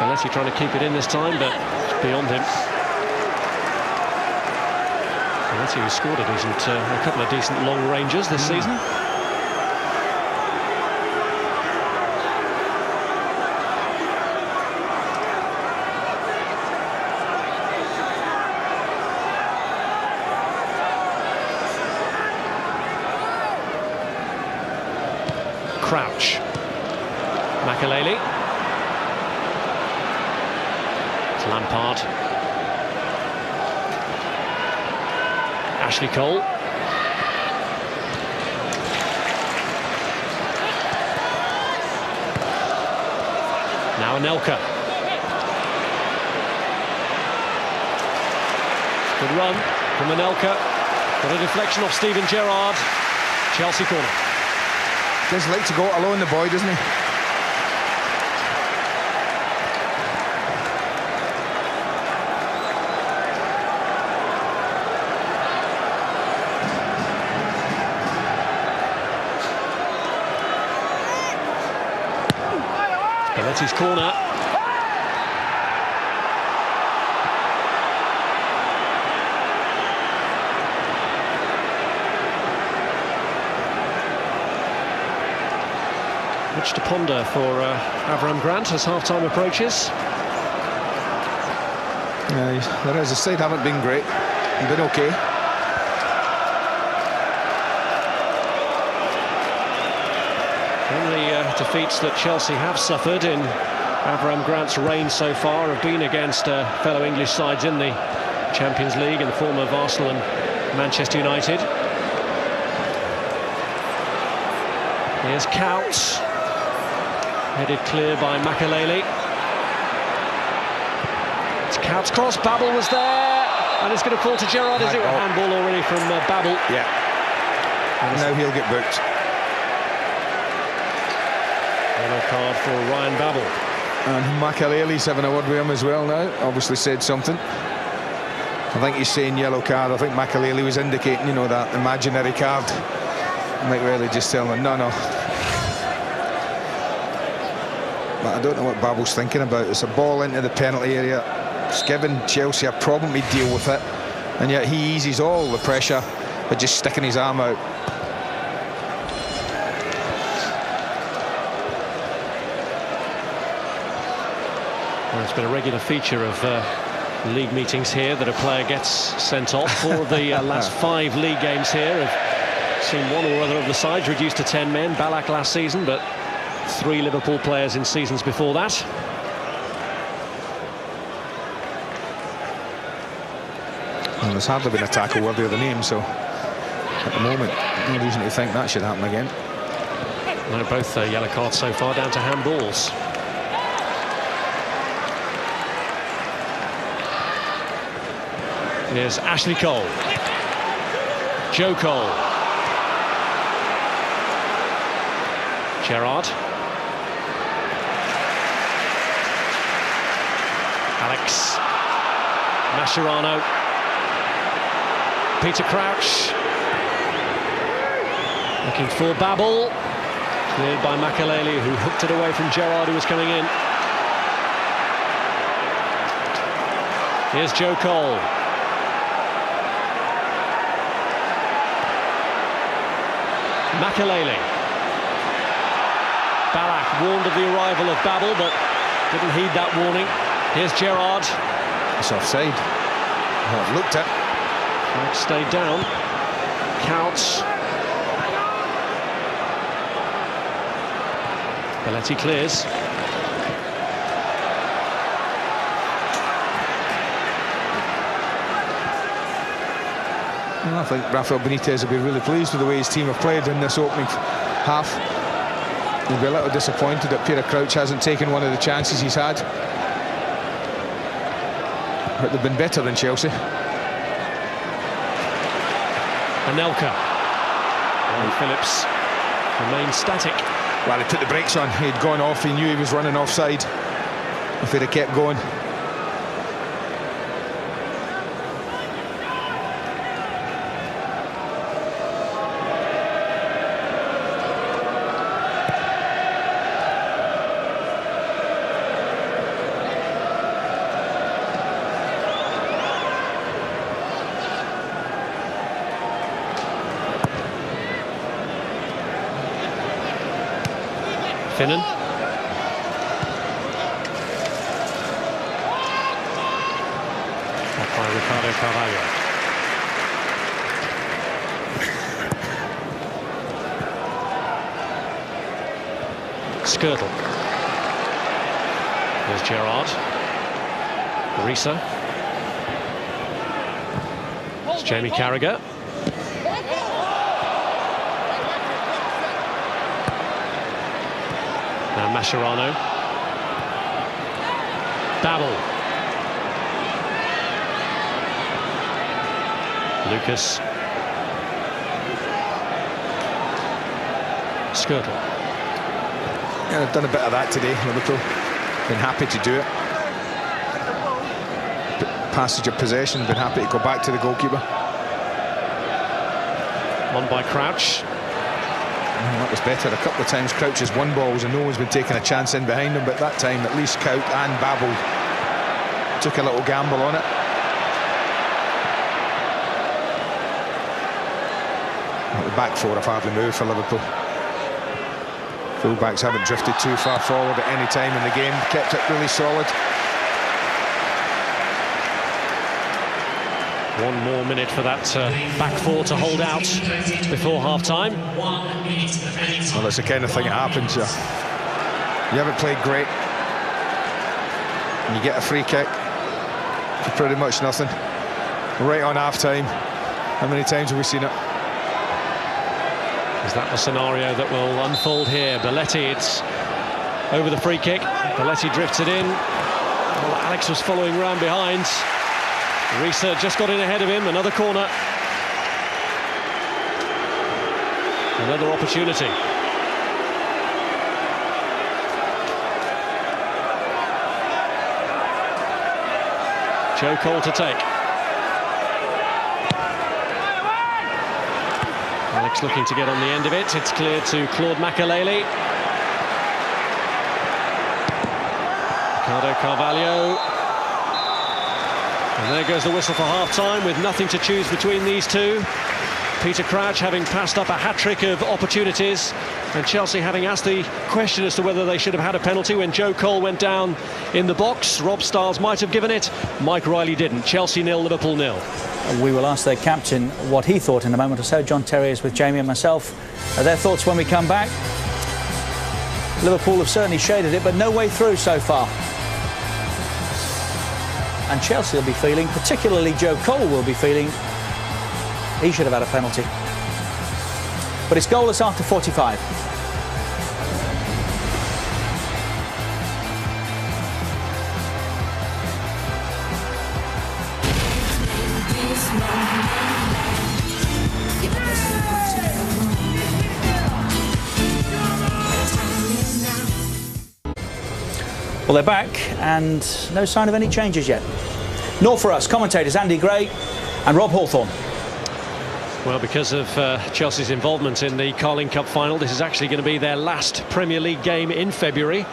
Belletti trying to keep it in this time, but it's beyond him. Belletti who scored a couple of decent long ranges this season. Crouch. Makelele. It's Lampard. Ashley Cole. Now Anelka. Good run from Anelka. Got a deflection off Steven Gerrard. Chelsea corner. Does like to go alone, the boy, doesn't he? Belletti's corner. Much to ponder for Avram Grant as half-time approaches. Yeah, the rest of the side haven't been great. They've been okay. Only defeats that Chelsea have suffered in Avram Grant's reign so far have been against fellow English sides in the Champions League in the form of Arsenal and Manchester United. Here's Couch. Headed clear by Makelele. It's Couch's cross. Babel was there, and it's going to fall to Gerrard. Is it a handball already from Babel? Yeah. And now he'll get booked. Yellow card for Ryan Babel. And Makelele's having a word with him as well now. Obviously said something. I think he's saying yellow card. I think Makelele was indicating, you know, that imaginary card. Makelele just telling him, no. But I don't know what Babel's thinking about. It's a ball into the penalty area. It's given Chelsea a problem to deal with it. And yet he eases all the pressure by just sticking his arm out. Well, it's been a regular feature of league meetings here that a player gets sent off. 4 of the last 5 league games here have seen one or other of the sides reduced to 10 men. Ballack last season, but 3 Liverpool players in seasons before that. Well, there's hardly been a tackle worthy of the name, so at the moment, no reason to think that should happen again. No, both yellow cards so far, down to handballs. Here's Ashley Cole. Joe Cole. Gerrard. Alex. Mascherano. Peter Crouch. Looking for Babel. Cleared by Makelele, who hooked it away from Gerrard, who was coming in. Here's Joe Cole. Makelele. Ballack warned of the arrival of Babel, but didn't heed that warning. Here's Gerrard. It's offside. Well, I've looked at. Stayed down. Counts. Belletti clears. I think Rafael Benitez will be really pleased with the way his team have played in this opening half. He'll be a little disappointed that Peter Crouch hasn't taken one of the chances he's had. But they've been better than Chelsea. Anelka. And Phillips remained static. Well, he put the brakes on. He'd gone off. He knew he was running offside. If he'd have kept going. Finnan. Off by Ricardo Carvalho. Skirtle. There's Gerrard. Risa. It's Jamie Carragher. Now Mascherano. Babel. Lucas. Skirtle. Yeah, they've done a bit of that today, Liverpool. Been happy to do it. Passage of possession, been happy to go back to the goalkeeper. Won by Crouch. That was better. A couple of times Crouch has won balls and no one's been taking a chance in behind him, but that time at least Crouch and Babel took a little gamble on it. The back four have hardly moved for Liverpool. Fullbacks haven't drifted too far forward at any time in the game, kept it really solid. 1 more minute for that back four to hold out before half-time. Well, that's the kind of thing that happens. You haven't played great, and you get a free kick for pretty much nothing. Right on half-time. How many times have we seen it? Is that the scenario that will unfold here? Belletti, it's over the free kick. Belletti drifts it in. Well, Alex was following round behind. Reece just got in ahead of him. Another corner. Another opportunity. Joe Cole to take. Alex looking to get on the end of it. It's cleared to Claude Makelele. Ricardo Carvalho. And there goes the whistle for half-time with nothing to choose between these two. Peter Crouch having passed up a hat-trick of opportunities, and Chelsea having asked the question as to whether they should have had a penalty when Joe Cole went down in the box. Rob Stiles might have given it, Mike Riley didn't. Chelsea 0, Liverpool 0. We will ask their captain what he thought in a moment or so. John Terry is with Jamie and myself. Their thoughts when we come back. Liverpool have certainly shaded it, but no way through so far. And Chelsea will be feeling, particularly Joe Cole will be feeling, he should have had a penalty. But it's goalless after 45. Well, they're back, and no sign of any changes yet. Nor for us, commentators Andy Gray and Rob Hawthorne. Well, because of Chelsea's involvement in the Carling Cup final, this is actually going to be their last Premier League game in February.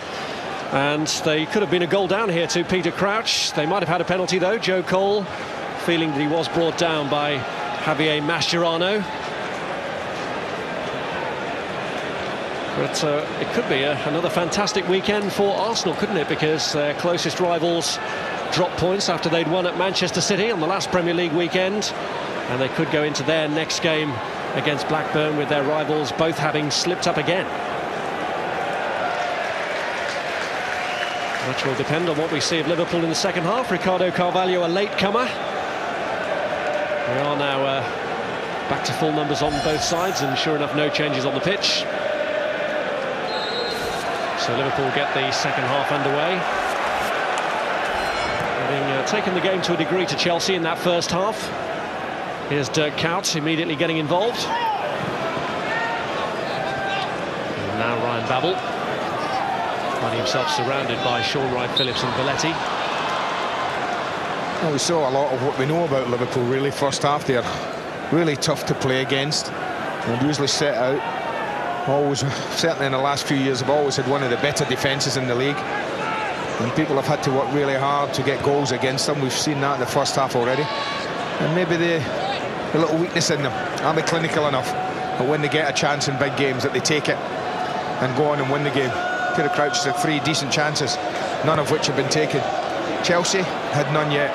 And they could have been a goal down here to Peter Crouch. They might have had a penalty, though. Joe Cole, feeling that he was brought down by Javier Mascherano. But it could be another fantastic weekend for Arsenal, couldn't it? Because their closest rivals dropped points after they'd won at Manchester City on the last Premier League weekend. And they could go into their next game against Blackburn with their rivals both having slipped up again. Much will depend on what we see of Liverpool in the second half. Ricardo Carvalho, a latecomer. We are now back to full numbers on both sides, and sure enough, no changes on the pitch. So Liverpool get the second half underway. Having taken the game to a degree to Chelsea in that first half. Here's Dirk Kuyt immediately getting involved. And now Ryan Babel, finding himself surrounded by Sean Wright-Phillips and Belletti. Well, we saw a lot of what we know about Liverpool, really. First half, they're really tough to play against and usually set out. Always, certainly in the last few years, have always had one of the better defences in the league. And people have had to work really hard to get goals against them. We've seen that in the first half already. And maybe the little weakness in them, are they clinical enough? But when they get a chance in big games, that they take it and go on and win the game. Peter Crouch had 3 decent chances, none of which have been taken. Chelsea had none yet.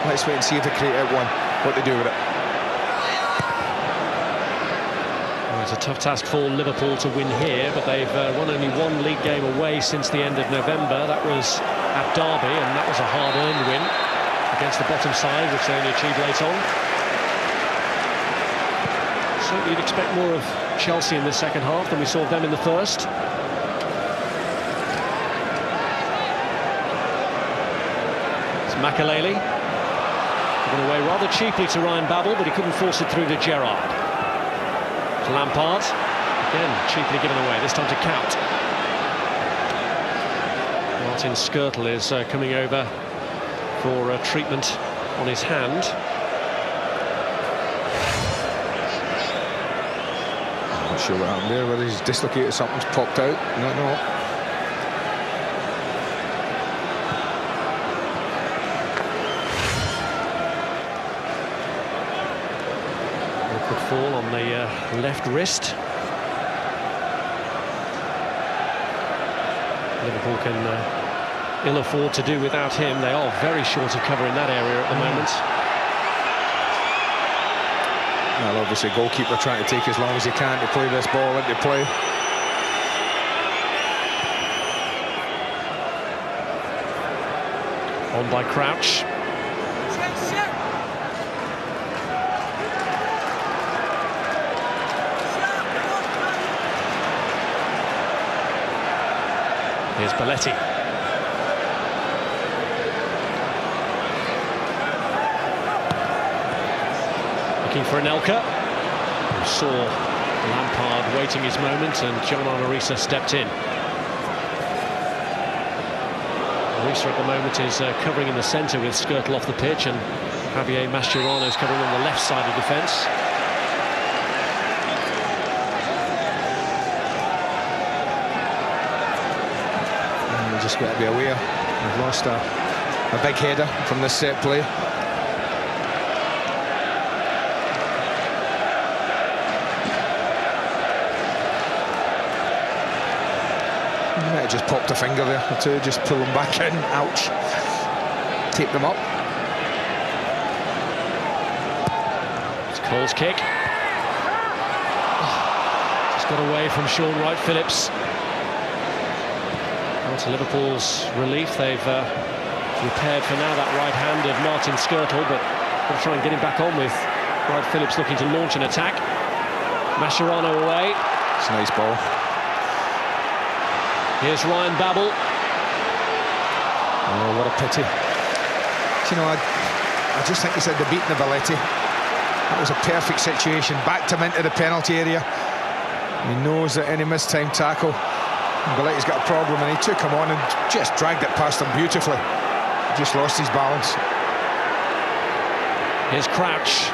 Let's wait and see if they create out one, what they do with it. It's a tough task for Liverpool to win here, but they've won only 1 league game away since the end of November. That was at Derby, and that was a hard-earned win against the bottom side, which they only achieved late on. So you'd expect more of Chelsea in the second half than we saw of them in the first. It's Makelele, given away rather cheaply to Ryan Babel, but he couldn't force it through to Gerrard. To Lampard, again cheaply given away, this time to Kuyt. Martin Skrtel is coming over for treatment on his hand. I'm not sure what happened there, whether he's dislocated, something's popped out, I don't know. Fall on the left wrist. Liverpool can ill afford to do without him. They are very short of cover in that area at the moment. Well, obviously goalkeeper trying to take as long as he can to play this ball into play. On by Crouch. Here's Belletti. Looking for Anelka. We saw Lampard waiting his moment, and John Arnorisa stepped in. Reece at the moment is covering in the centre with Skrtel off the pitch, and Javier Mascherano is covering on the left side of defence. Just got to be aware, we've lost a big header from this set play. He might have just popped a finger there or two, just pull them back in. Ouch. Tape them up. It's Cole's kick. Just got away from Sean Wright-Phillips. To Liverpool's relief, they've repaired for now that right hand of Martin Skrtel, but going to try and get him back on with Wright-Phillips looking to launch an attack. Mascherano away. It's a nice ball. Here's Ryan Babel. Oh, what a pity. You know, I just think he's had the beating of Belletti. That was a perfect situation. Backed him into the penalty area. He knows that any missed time tackle, Belletti's got a problem, and he took him on and just dragged it past him beautifully. He just lost his balance. Here's Crouch.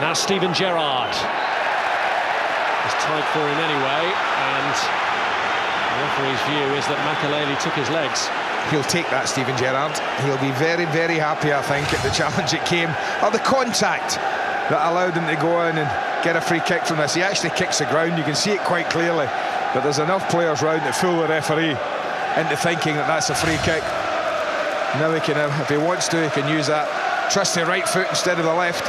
Now Steven Gerrard. It's tight for him anyway, and the referee's view is that Makelele took his legs. He'll take that, Steven Gerrard. He'll be very, very happy, I think, at the challenge it came, or the contact that allowed him to go in and get a free kick from this. He actually kicks the ground, you can see it quite clearly. But there's enough players round to fool the referee into thinking that that's a free kick. Now he can, if he wants to, he can use that trusty right foot instead of the left.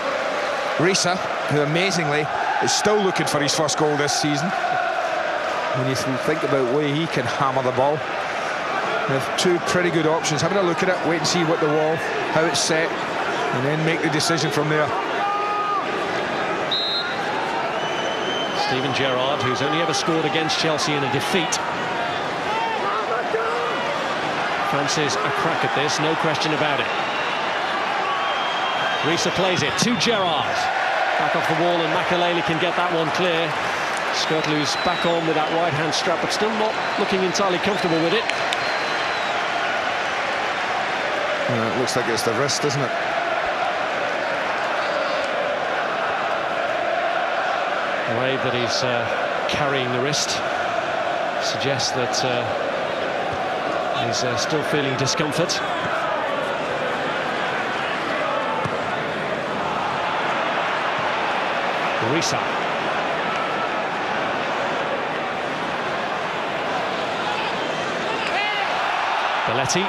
Reece, who amazingly is still looking for his first goal this season. When you think about the way he can hammer the ball. We have two pretty good options. Having a look at it, wait and see what the wall, how it's set, and then make the decision from there. Steven Gerrard, who's only ever scored against Chelsea in a defeat, fancies a crack at this, no question about it. Reece plays it to Gerrard. Back off the wall, and Makelele can get that one clear. Skrtel's back on with that right-hand strap, but still not looking entirely comfortable with it. It looks like it's the wrist, doesn't it? The way that he's carrying the wrist suggests that he's still feeling discomfort. Reece. Belletti.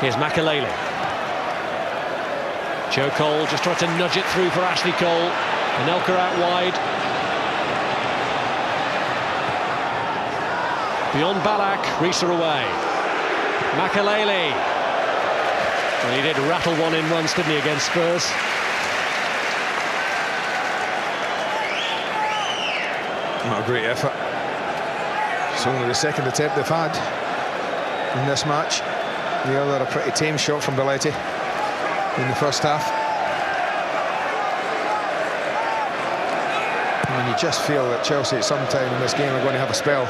Here's Makelele. Joe Cole just tried to nudge it through for Ashley Cole. Anelka out wide. Beyond Ballack, Reece away. Makelele. Well, he did rattle one in once, didn't he, against Spurs? Not a great effort. It's only the second attempt they've had in this match. The other, a pretty tame shot from Belletti in the first half. And you just feel that Chelsea at some time in this game are going to have a spell.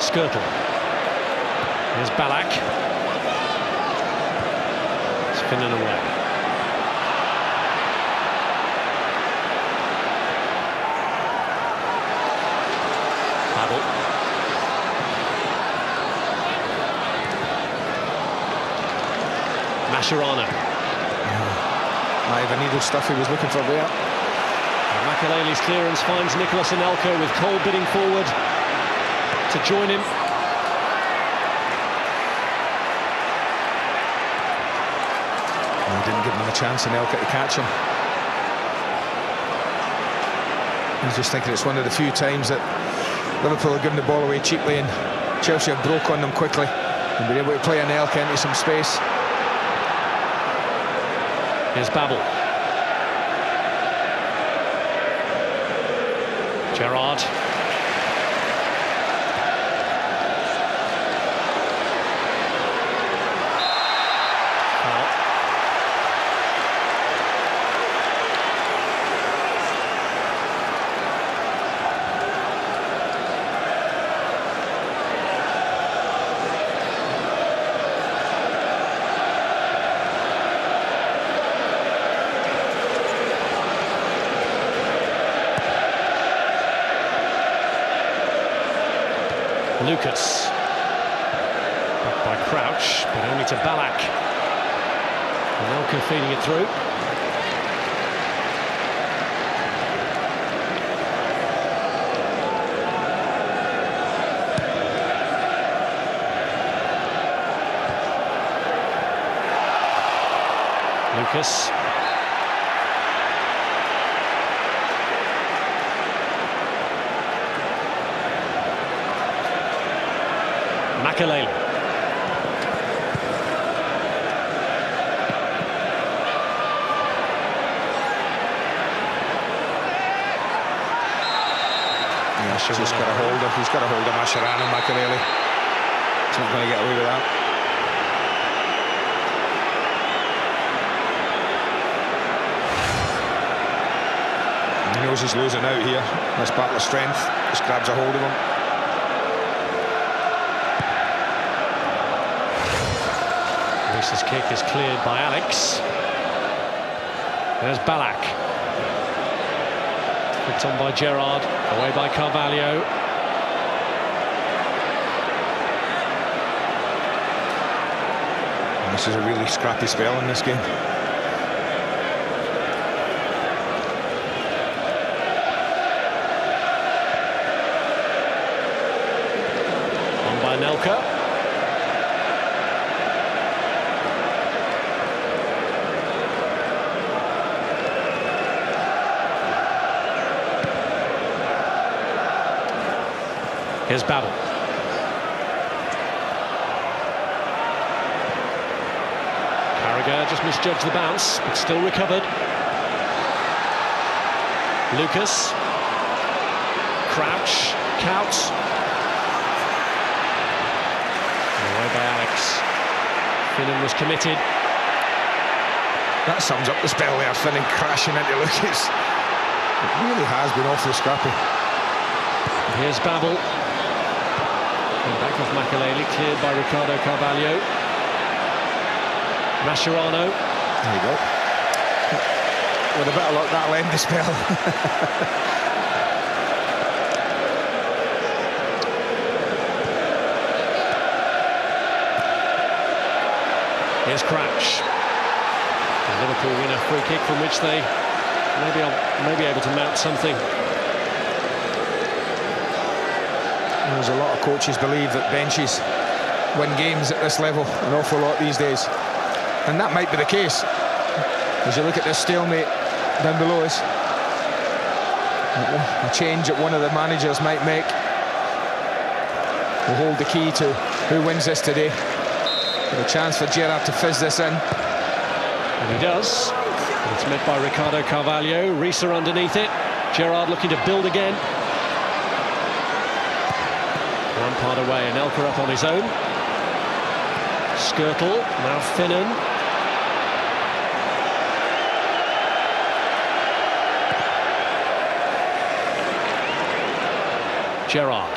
Skrtel. Here's Ballack. Spinning away. Babel. Mascherano. The needle stuff he was looking for there. Makelele's clearance finds Nicolas Anelka, with Cole bidding forward to join him. He didn't give him a chance, Anelka, to catch him. He's just thinking it's one of the few times that Liverpool have given the ball away cheaply and Chelsea have broke on them quickly and been able to play Anelka into some space. Here's Babel. Gerrard. Lucas. Back by Crouch, but only to Ballack. Anelka feeding it through. Lucas. Makelele. He's got a hold of Mascherano, Makelele. He's not going to get away with that. He knows he's losing out here. This battle of strength just grabs a hold of him. Reece's kick is cleared by Alex. There's Ballack. Picked on by Gerrard, away by Carvalho. And this is a really scrappy spell in this game. On by Anelka. Here's Babel. Carragher just misjudged the bounce, but still recovered. Lucas. Crouch. Count. Away by Alex. Finnan was committed. That sums up the spell there, Finnan crashing into Lucas. It really has been awfully scrappy. Here's Babel. And back off Makelele, cleared by Ricardo Carvalho. Mascherano. There you go. With a bit of luck, that'll end the spell. Here's Crouch. And Liverpool win a free kick from which they may be able to mount something. There's a lot of coaches believe that benches win games at this level an awful lot these days, and that might be the case as you look at this stalemate down below us. A change that one of the managers might make will hold the key to who wins this today. With a chance for Gerrard to fizz this in, and he does. It's met by Ricardo Carvalho. Reece underneath it. Gerrard looking to build again. One part away, Anelka up on his own. Skirtle, now Finnan. Gerrard.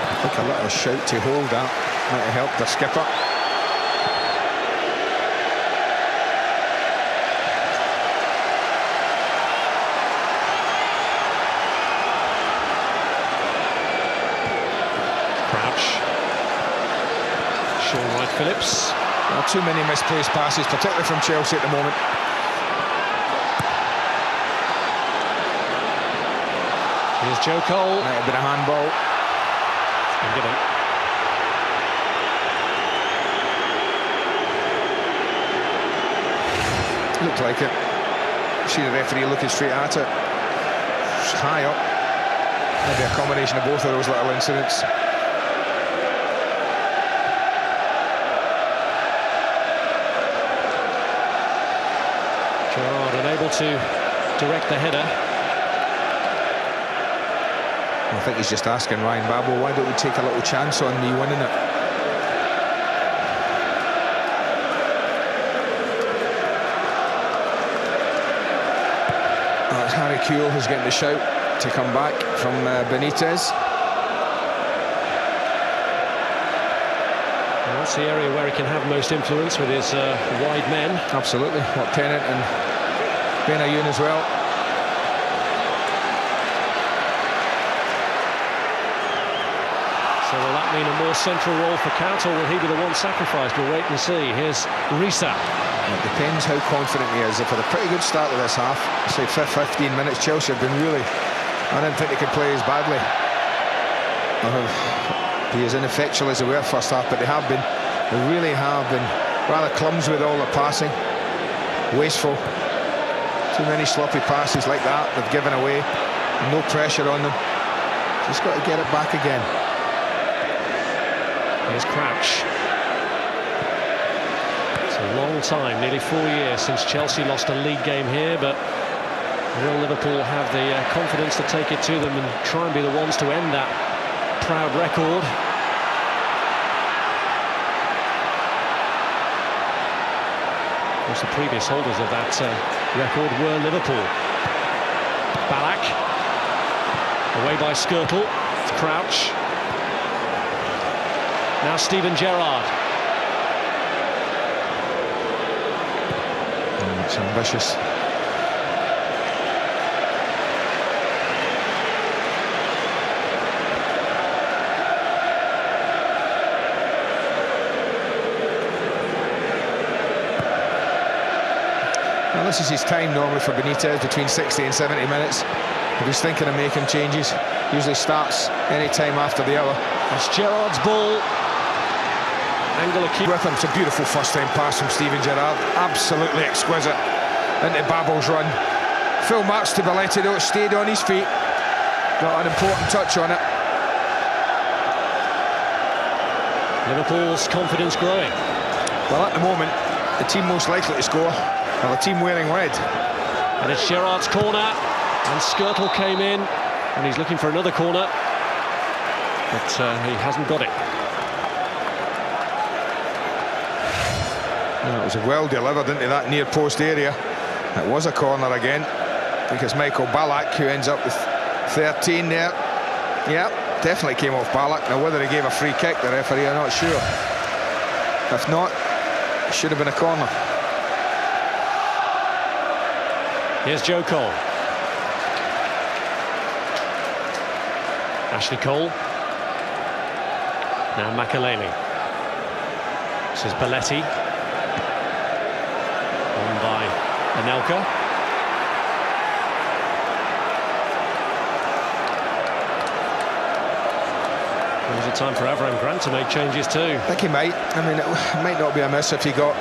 I think a little shout to hold that might have helped the skipper. Phillips. Well, too many misplaced passes, particularly from Chelsea at the moment. Here's Joe Cole. Might have been a handball. Looked like it. See the referee looking straight at it. It's high up. Maybe a combination of both of those little incidents. Gerrard unable to direct the header. I think he's just asking Ryan Babel, why don't we take a little chance on me winning it? Oh, it's Harry Kewell who's getting the shout to come back from Benitez. Well, that's the area where he can have most influence with his wide men. Absolutely. What, Tennant and Benayoun as well. will that mean a more central role for Cat, or will he be the one sacrificed? We'll wait and see. Here's Reece. It depends how confident he is. They've had a pretty good start to this half. Say 15 minutes, Chelsea have been really... I didn't think they could play as badly. Be as ineffectual as they were first half, but they have been. They really have been rather clumsy with all the passing. Wasteful. Too many sloppy passes like that they've given away. No pressure on them. Just got to get it back again. Here's Crouch. It's a long time, nearly 4 years since Chelsea lost a league game here, but will Liverpool have the confidence to take it to them and try and be the ones to end that proud record? Of course, the previous holders of that record were Liverpool. Ballack. Away by Skirtle. It's Crouch. Now Steven Gerrard. It's ambitious. Well, this is his time normally for Benitez, between 60 and 70 minutes. If he's thinking of making changes, usually starts any time after the other. It's Gerrard's ball. Angle of keep with him. It's a beautiful first-time pass from Steven Gerrard. Absolutely exquisite. Into Babel's run. Full marks to Belletti, though. Stayed on his feet. Got an important touch on it. Liverpool's confidence growing. Well, at the moment, the team most likely to score are the team wearing red. And it's Gerrard's corner. And Skirtle came in, and he's looking for another corner, but he hasn't got it. No, it was well delivered into that near post area. It was a corner again. I think it's Michael Ballack who ends up with 13 there. Yeah, definitely came off Ballack. Now, whether he gave a free kick, the referee, I'm not sure. If not, it should have been a corner. Here's Joe Cole. Ashley Cole. Now Makelele. This is Belletti. On by Anelka. There's a time for Avram Grant to make changes too. I think he might. I mean, it might not be amiss if he got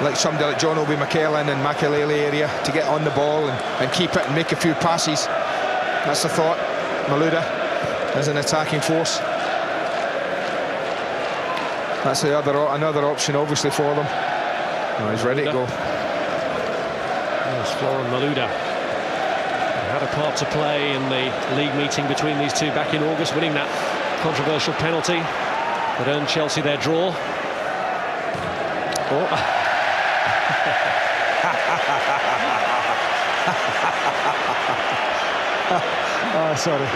like somebody like John Obi McKellen and Makelele area to get on the ball and keep it and make a few passes. That's the thought. Malouda as an attacking force. That's the another option, obviously, for them. Oh, he's ready to go. There's Florent Malouda. He had a part to play in the league meeting between these two back in August, winning that controversial penalty that earned Chelsea their draw. Oh. Oh, sorry.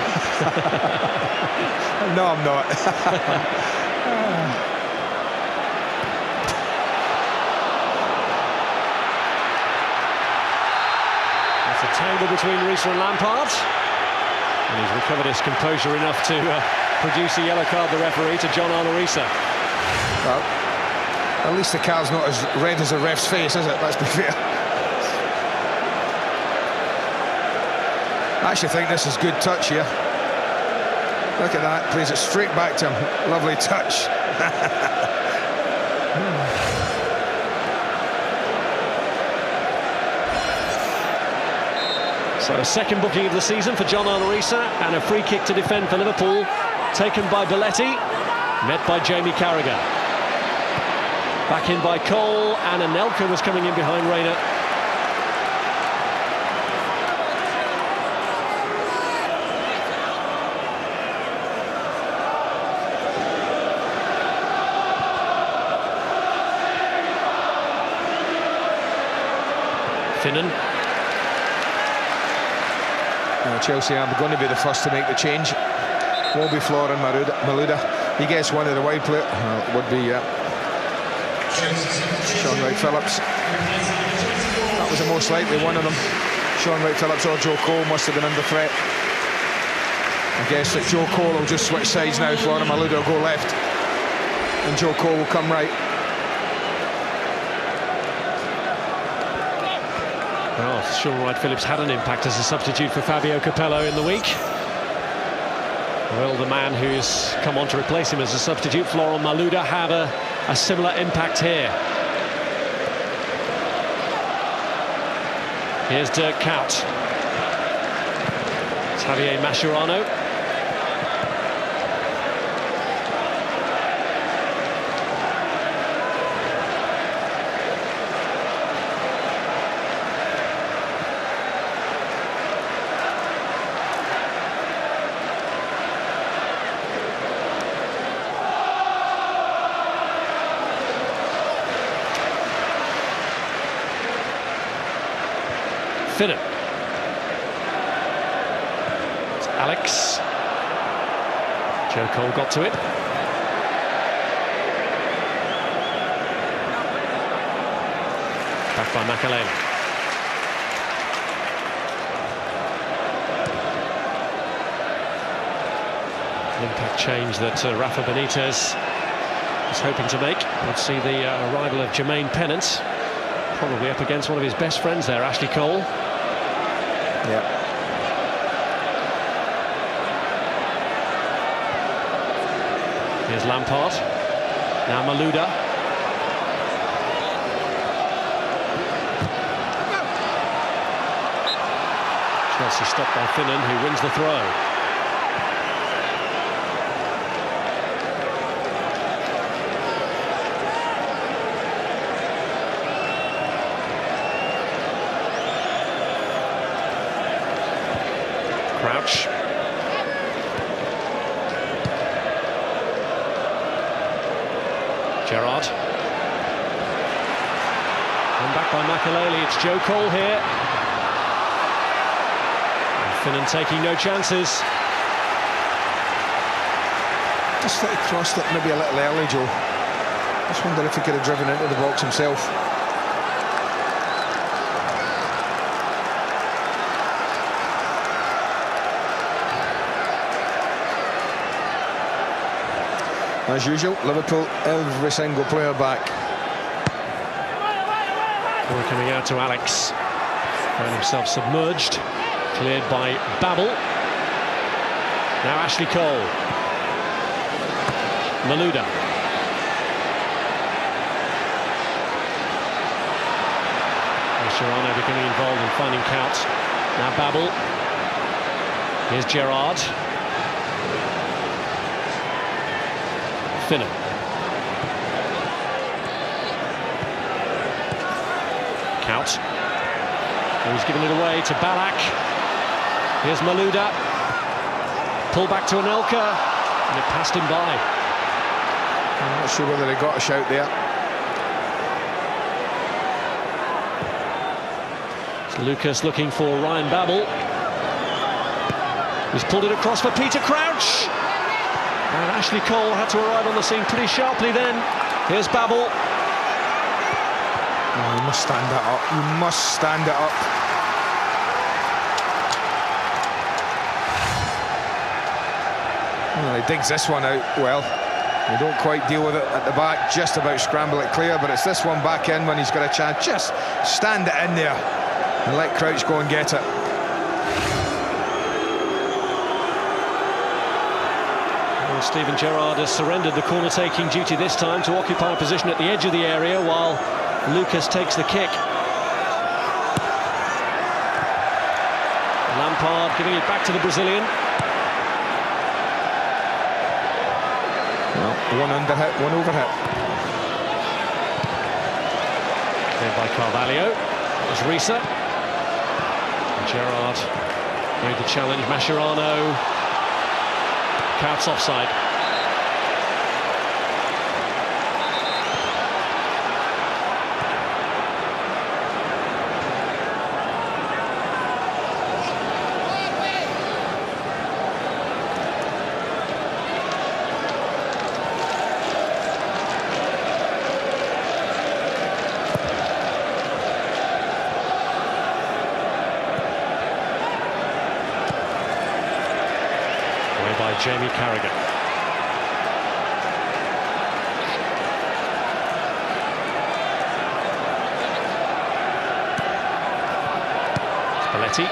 No, I'm not. It's a tangle between Reece and Lampard. And he's recovered his composure enough to produce a yellow card, the referee, to John Arne Riise. Well, at least the card's not as red as the ref's face, is it? Let's be fair. I actually think this is good touch here. Look at that, plays it straight back to him. Lovely touch. So a second booking of the season for John Arne Riise, and a free kick to defend for Liverpool, taken by Belletti, met by Jamie Carragher. Back in by Cole, and Anelka was coming in behind Reina. Finnan. Chelsea are going to be the first to make the change. Won't be Florent Malouda. He gets one of the wide players. It would be Sean Wright-Phillips. That was the most likely one of them. Sean Wright-Phillips or Joe Cole must have been under threat. I guess that Joe Cole will just switch sides now. Florian Malouda will go left, and Joe Cole will come right. Well, Sean Wright-Phillips had an impact as a substitute for Fabio Capello in the week. Will the man who's come on to replace him as a substitute, Florian Malouda, have a similar impact here? Here's Dirk Kuyt. It's Javier Mascherano. Philip. It's Alex. Joe Cole got to it. Back by Makalele. Impact change that Rafa Benitez was hoping to make. We'll see the arrival of Jermaine Pennant, probably up against one of his best friends there, Ashley Cole. Yeah. Here's Lampard. Now Malouda. Chelsea stopped by Finnan, who wins the throw. Crouch. Gerrard. And back by Makalele. It's Joe Cole here. And Finnan taking no chances. Just thought he crossed it maybe a little early, Joe. Just wonder if he could have driven into the box himself. As usual, Liverpool, every single player back. Ball coming out to Alex. Found himself submerged. Cleared by Babel. Now Ashley Cole. Malouda. Mascherano becoming involved in finding Kuyt. Now Babel. Here's Gerrard. Finnan. Kuyt. Oh, he's given it away to Ballack. Here's Malouda. Pull back to Anelka, and it passed him by. I'm not sure whether they got a shout there. It's Lucas looking for Ryan Babel. He's pulled it across for Peter Crouch. And Ashley Cole had to arrive on the scene pretty sharply then. Here's Babel. Oh, you must stand that up. You must stand it up. Well, he digs this one out well. They don't quite deal with it at the back, just about scramble it clear, but it's this one back in when he's got a chance. Just stand it in there and let Crouch go and get it. Steven Gerrard has surrendered the corner-taking duty this time to occupy a position at the edge of the area while Lucas takes the kick. Lampard giving it back to the Brazilian. Well, one under hit, one over hit. Cleared by Carvalho. There's Reece. Gerrard made the challenge. Mascherano. Kuyt's offside. by Jamie Carragher. Spalletti.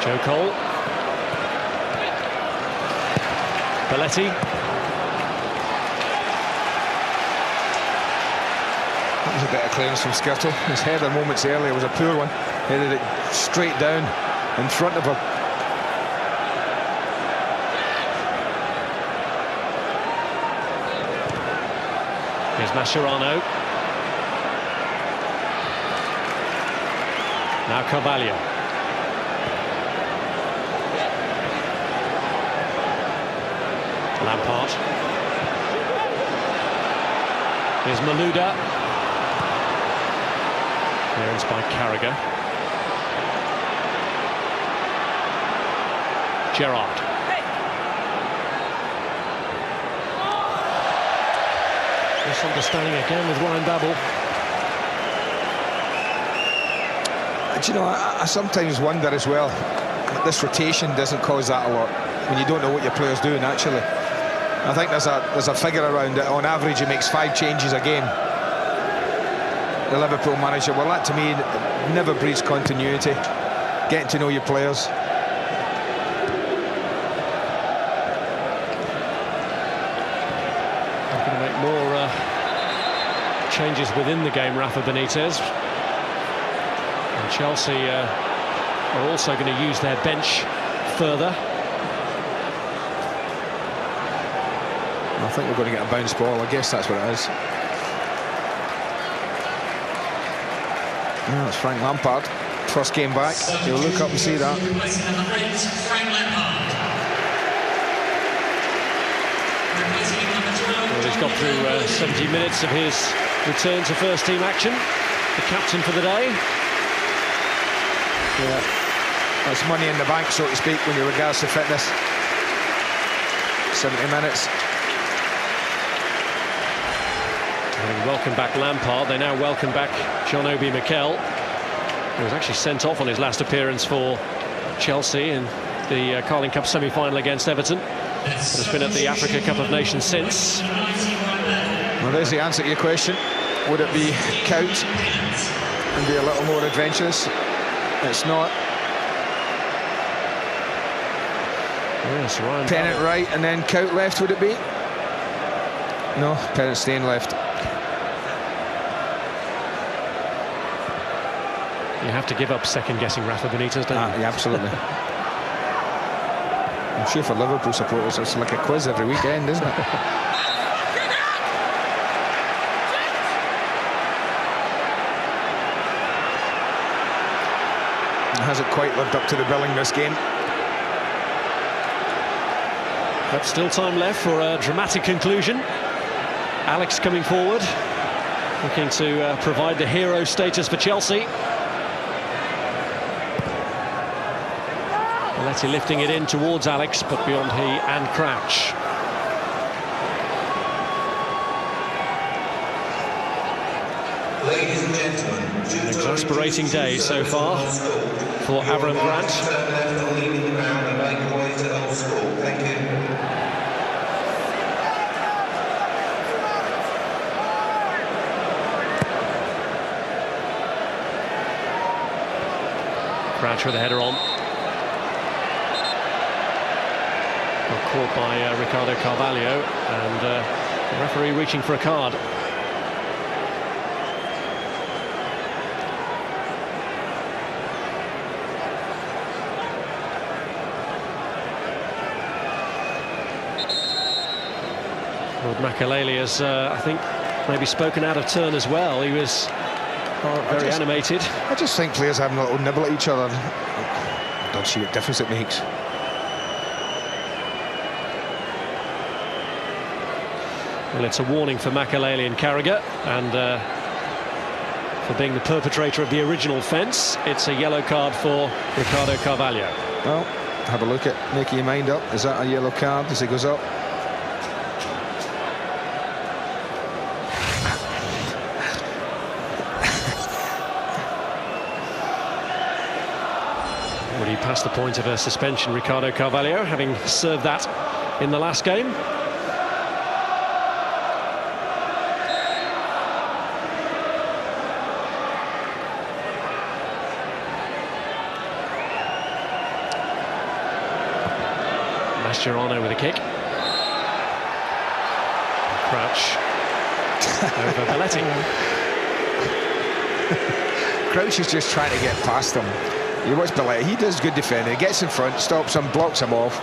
Joe Cole. Spalletti. That was a bit of clearance from Skirtle. His header moments earlier was a poor one. Headed it straight down in front of him. Here's Mascherano. Now Carvalho. Lampard. Here's Malouda. Clearance by Carragher. Gerrard. Misunderstanding again with Ryan Babel. Do you know, I sometimes wonder as well, this rotation doesn't cause that a lot when you don't know what your player's doing actually. I think there's a figure around it. On average, he makes 5 changes a game. The Liverpool manager, well, that to me never breeds continuity. Getting to know your players. They're going to make more changes within the game, Rafa Benitez. And Chelsea are also going to use their bench further. I think we're going to get a bounce ball. I guess that's what it is. Yeah, it's Frank Lampard. First game back. You'll look up and see that. Well, he's got through 70 minutes of his return to first team action. The captain for the day. Yeah, that's money in the bank, so to speak, when you regards to fitness. 70 minutes. Welcome back Lampard. They now welcome back John Obi Mikel, who was actually sent off on his last appearance for Chelsea in the Carling Cup semi-final against Everton. Has been at the Africa Cup of Nations since. Well, there's the answer to your question. Would it be count and be a little more adventurous? It's not. Yes, Ryan Pennant Babel. right and then Count left, would it be? No, Pennant staying left. You have to give up second-guessing Rafa Benitez, don't you? Yeah, absolutely. I'm sure for Liverpool supporters it's like a quiz every weekend, isn't it? It hasn't quite lived up to the billing this game. But still time left for a dramatic conclusion. Alex coming forward, looking to provide the hero status for Chelsea. Spalletti lifting it in towards Alex, but beyond he and Crouch. Ladies and gentlemen, an exasperating day so far for Avram Grant. Thank you. Crouch with the header on. Got caught by Ricardo Carvalho, and the referee reaching for a card. Lord Makelele has, I think, maybe spoken out of turn as well. He was very animated. I just think players having a little nibble at each other. I don't see what difference it makes. Well, it's a warning for Makelele and Carragher, and for being the perpetrator of the original offence, it's a yellow card for Ricardo Carvalho. Well, have a look at making your mind up. Is that a yellow card as he goes up? Already past the point of a suspension, Ricardo Carvalho, having served that in the last game. Mascherano with a kick. Crouch over Belletti. Crouch is just trying to get past him. You watch Belletti, he does good defending. He gets in front, stops him, blocks him off.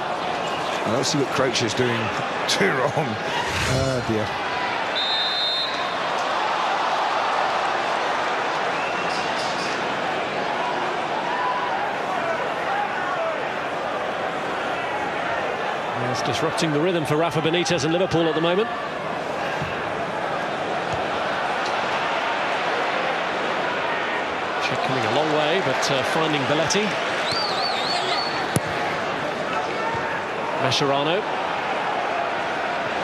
And let's see what Crouch is doing too wrong. Oh dear. It's disrupting the rhythm for Rafa Benitez and Liverpool at the moment. Czech coming a long way, but finding Belletti. Mascherano.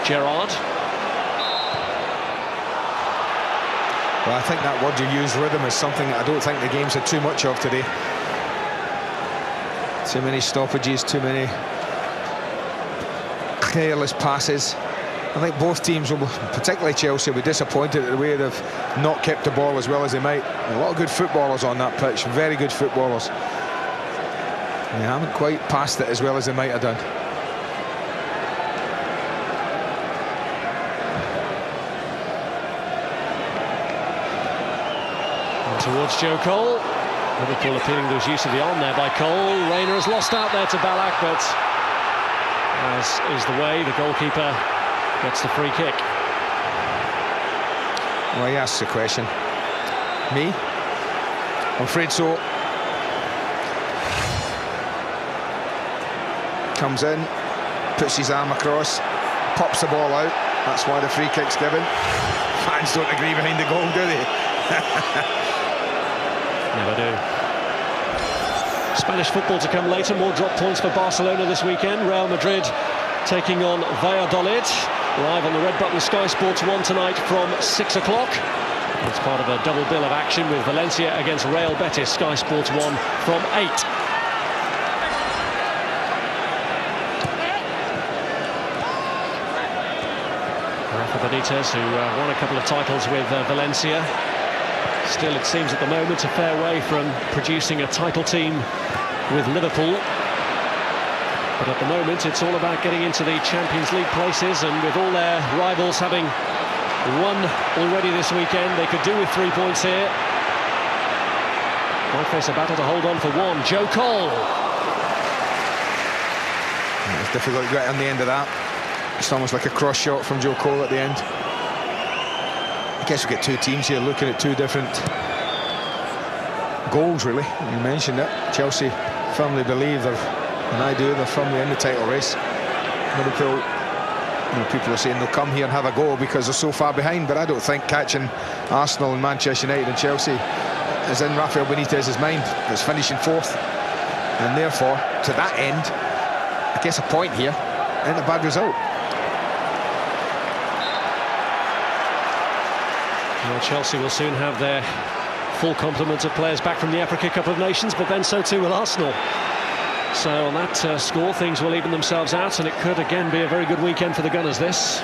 Gerrard. Well, I think that word you use, rhythm, is something that I don't think the game's had too much of today. Too many stoppages, too many careless passes. I think both teams, will, particularly Chelsea, will be disappointed at the way they've not kept the ball as well as they might. A lot of good footballers on that pitch, very good footballers. They haven't quite passed it as well as they might have done. And towards Joe Cole. Liverpool appealing to his use of the arm there by Cole. Reina has lost out there to Ballack, but as is the way, the goalkeeper gets the free kick. Well, he asks the question. Me? I'm afraid so. Comes in, puts his arm across, pops the ball out. That's why the free kick's given. Fans don't agree behind the goal, do they? Never do. Spanish football to come later. More drop points for Barcelona this weekend. Real Madrid taking on Valladolid. Live on the Red Button Sky Sports 1 tonight from 6 o'clock. It's part of a double bill of action with Valencia against Real Betis. Sky Sports 1 from 8. Rafa Benitez, who won a couple of titles with Valencia. Still, it seems at the moment a fair way from producing a title team with Liverpool. But at the moment, it's all about getting into the Champions League places, and with all their rivals having won already this weekend, they could do with 3 points here. Might face a battle to hold on for one. Joe Cole. It's difficult to get on the end of that. It's almost like a cross shot from Joe Cole at the end. I guess we get two teams here looking at two different goals, really. You mentioned it. Chelsea firmly believe they're, and I do, they're firmly in the title race. Liverpool, people are saying they'll come here and have a go because they're so far behind, but I don't think catching Arsenal and Manchester United and Chelsea is in Rafael Benitez's mind. It's finishing fourth, and therefore, to that end, I guess a point here isn't a bad result. Well, Chelsea will soon have their full complement of players back from the Africa Cup of Nations, but then so too will Arsenal. So on that score, things will even themselves out, and it could again be a very good weekend for the Gunners, this.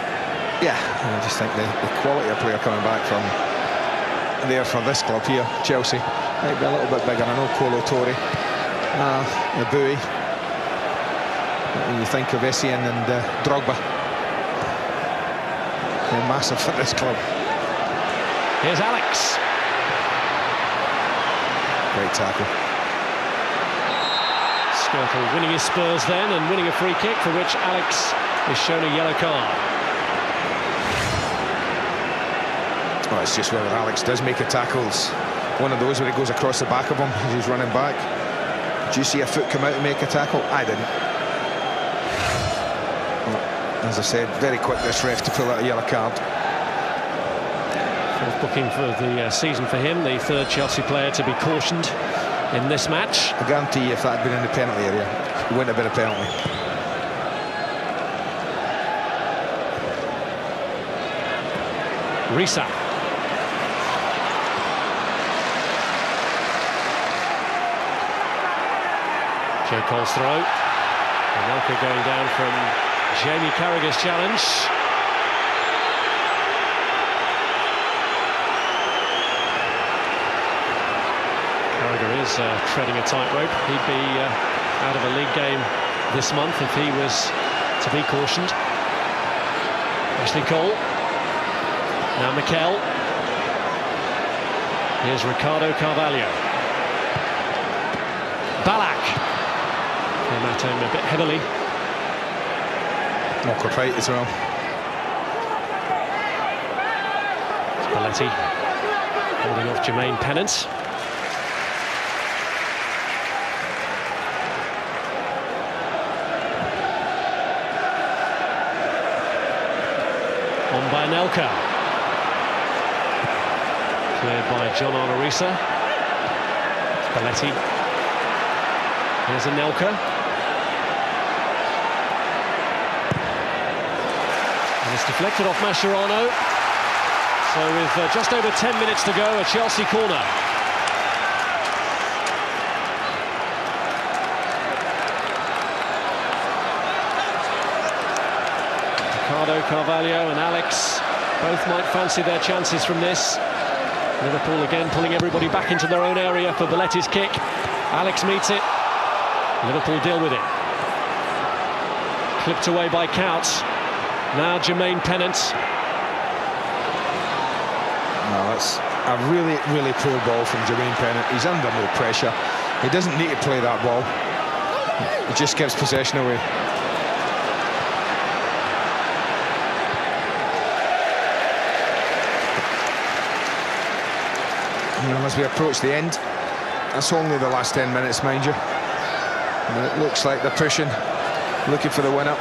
Yeah, I just think the quality of player coming back from there for this club here, Chelsea, might be a little bit bigger. I know Kolo Toure, the Bowie. When you think of Essien and Drogba, they're massive for this club. Here's Alex. Great tackle. Skirtle winning his spurs then and winning a free kick for which Alex is shown a yellow card. Well, it's just whether Alex does make a tackle. It's one of those where it goes across the back of him as he's running back. Did you see a foot come out and make a tackle? I didn't. Well, as I said, very quick this ref to pull out a yellow card. Fourth booking for the season for him, the third Chelsea player to be cautioned in this match. I guarantee you if that had been in the penalty area, it wouldn't have been a penalty. Risa. Joe Cole's throw. Anelka going down from Jamie Carragher's challenge. Carragher is treading a tightrope. He'd be out of a league game this month if he was to be cautioned. Ashley Cole. Now Mikel. Here's Ricardo Carvalho. Ballack. Came at him a bit heavily. Not quite right as well. Spalletti holding off Jermaine Pennant. On by Anelka. Cleared by John Arnorisa. Spalletti. Here's Anelka. And it's deflected off Mascherano. So with just over 10 minutes to go, a Chelsea corner. Ricardo Carvalho and Alex both might fancy their chances from this. Liverpool again pulling everybody back into their own area for Balletti's kick. Alex meets it. Liverpool deal with it. Clipped away by Couts. Now Jermaine Pennant. No, that's a really, really poor ball from Jermaine Pennant. He's under no pressure. He doesn't need to play that ball. He just gives possession away. As we approach the end, that's only the last 10 minutes, mind you. And it looks like they're pushing, looking for the winner.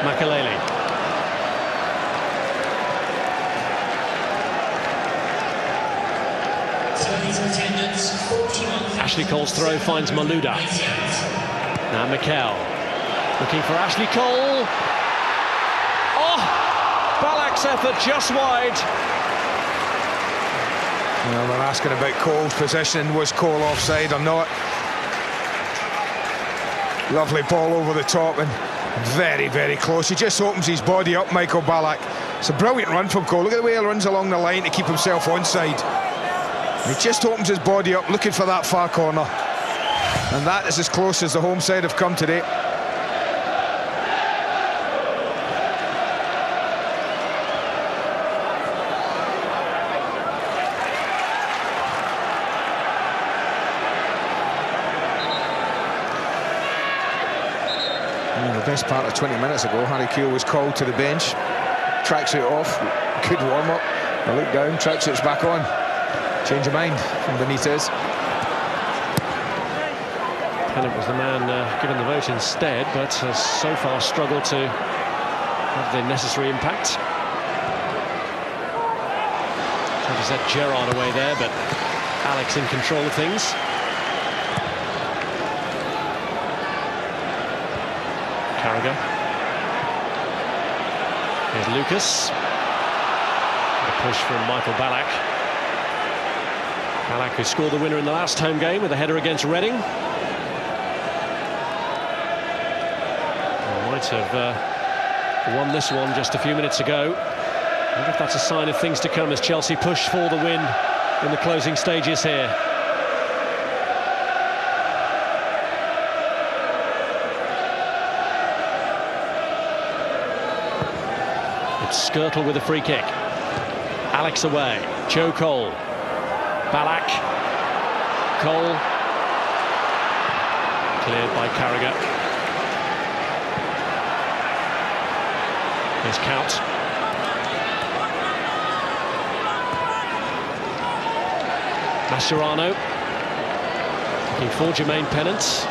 Makelele. Ashley Cole's throw finds Malouda. Now Mikel. Looking for Ashley Cole. Ballack's effort just wide. Well, they're asking about Cole's position. Was Cole offside or not? Lovely ball over the top and very, very close. He just opens his body up, Michael Ballack. It's a brilliant run from Cole. Look at the way he runs along the line to keep himself onside. He just opens his body up, looking for that far corner. And that is as close as the home side have come today. The best part of 20 minutes ago, Harry Kewell was called to the bench. Tracksuit off, good warm-up. I look down, tracksuit's back on. Change of mind from Benitez. Pennant was the man given the vote instead, but has so far struggled to have the necessary impact. Tried to set Gerrard away there, but Alex in control of things. Carragher. Here's Lucas. A push from Michael Ballack. Ballack, who scored the winner in the last home game with a header against Reading. Might have won this one just a few minutes ago. I wonder if that's a sign of things to come as Chelsea push for the win in the closing stages here. Skirtle with a free kick. Alex away. Joe Cole. Ballack. Cole. Cleared by Carragher. Here's Count. Mascherano. Looking for Jermaine Pennant.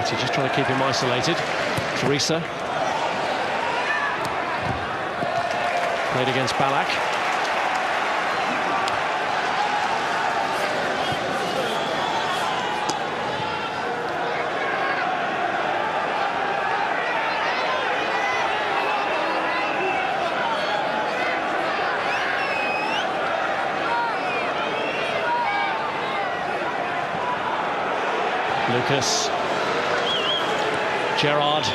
Just trying to keep him isolated. Teresa. Played against Ballack. Lucas. Gerrard.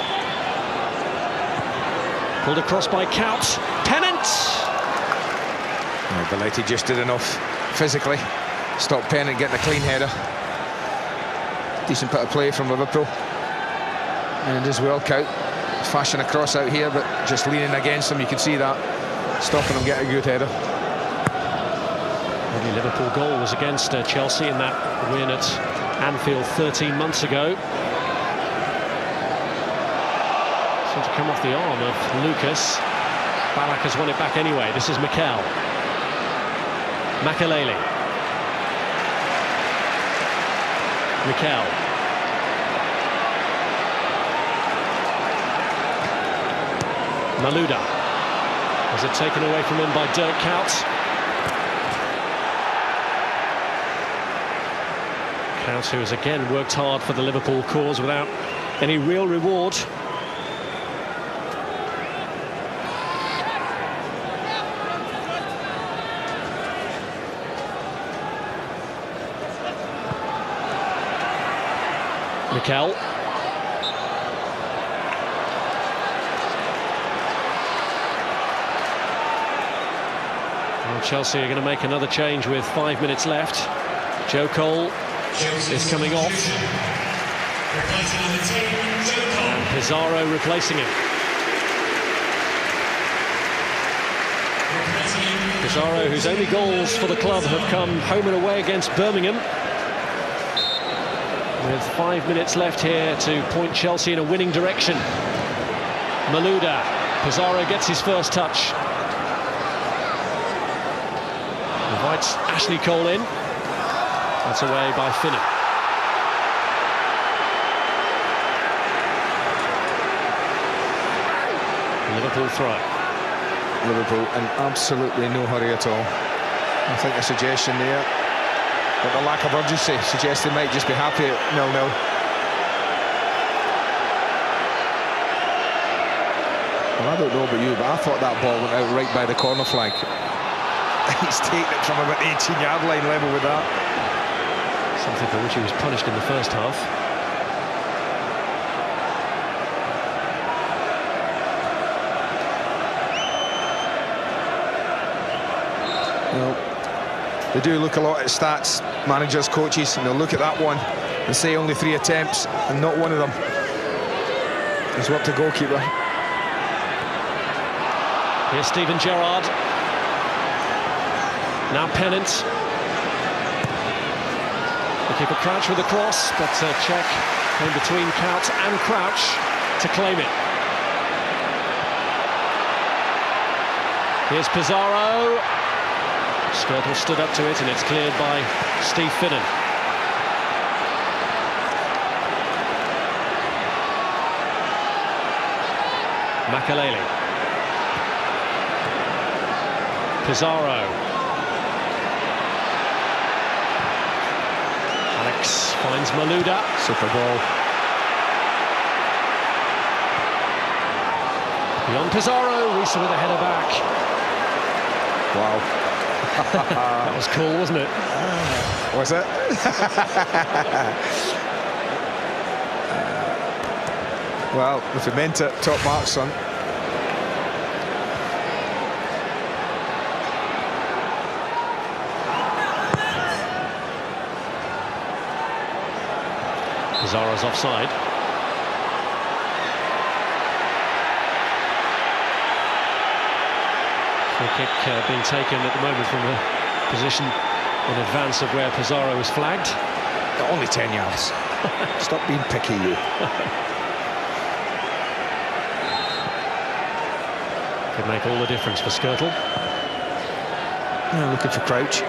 Pulled across by Kaut. Pennant! I believe he just did enough physically. Stop Pennant getting a clean header. Decent bit of play from Liverpool. And as well, Kaut fashion a cross out here, but just leaning against him, you can see that. Stopping him getting a good header. The Liverpool goal was against Chelsea in that win at Anfield 13 months ago. Seemed to come off the arm of Lucas. Ballack has won it back anyway. This is Mikel. Makelele. Mikel. Malouda. Was it taken away from him by Dirk Kuyt? Kuyt, who has again worked hard for the Liverpool cause without any real reward. Mikel. Well, Chelsea are going to make another change with 5 minutes left. Joe Cole is coming off. And Pizarro replacing him. Pizarro, whose only goals for the club have come home and away against Birmingham. With 5 minutes left here to point Chelsea in a winning direction. Malouda. Pizarro gets his first touch. Invites Ashley Cole in. That's away by Finnan. Liverpool throw. Liverpool in absolutely no hurry at all. I think a suggestion there, but the lack of urgency suggests they might just be happy at 0-0. Well, I don't know about you, but I thought that ball went out right by the corner flag. He's taken it from about the 18-yard line level with that. Something for which he was punished in the first half. Well, they do look a lot at stats, managers, coaches, and they'll look at that one and say only 3 attempts, and not one of them has worked a goalkeeper. Here's Steven Gerrard. Now Pennant. The keeper Crouch with a cross, but check came between Kuyt and Crouch to claim it. Here's Pizarro. Skirtle stood up to it, and it's cleared by Steve Finnan. Makelele. Pizarro. Alex finds Malouda. Super ball. Beyond Pizarro, Reece with a header back. Wow. That was cool, wasn't it? Was it? Well, if he meant it, top marks, son. Pizarro's offside. Free kick being taken at the moment from the position in advance of where Pizarro was flagged. Only 10 yards. Stop being picky, you. Could make all the difference for Skirtle. Yeah, looking for Crouch.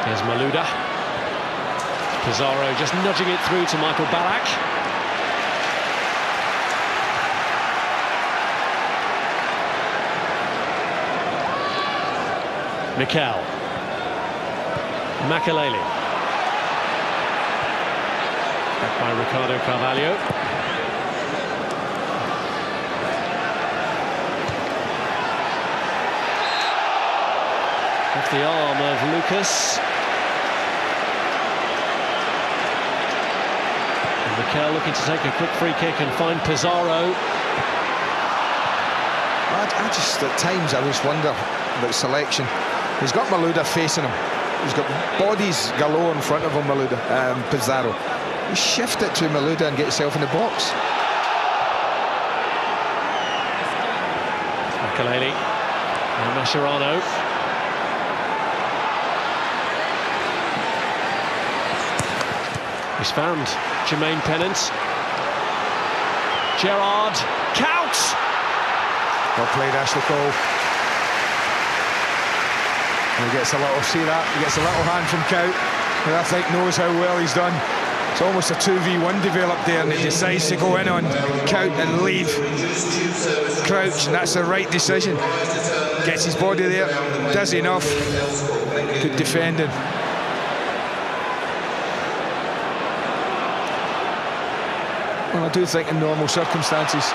There's Malouda. Pizarro just nudging it through to Michael Ballack. Mikel. Makelele. Back by Ricardo Carvalho. Off the arm of Lucas. Mikel looking to take a quick free kick and find Pizarro. I just, at times, I just wonder about selection. He's got Malouda facing him. He's got bodies galore in front of him, Pizarro. You shift it to Malouda and get yourself in the box. Makelele and Mascherano. He's found Jermaine Pennant. Gerrard, count! Well played, Ashley Cole. And he gets a little, see that? He gets a little hand from Count, who I think knows how well he's done. It's almost a 2v1 developed there, and he decides to go in on Count and leave Crouch, and that's the right decision. Gets his body there, does enough. Good defending. Well, I do think in normal circumstances.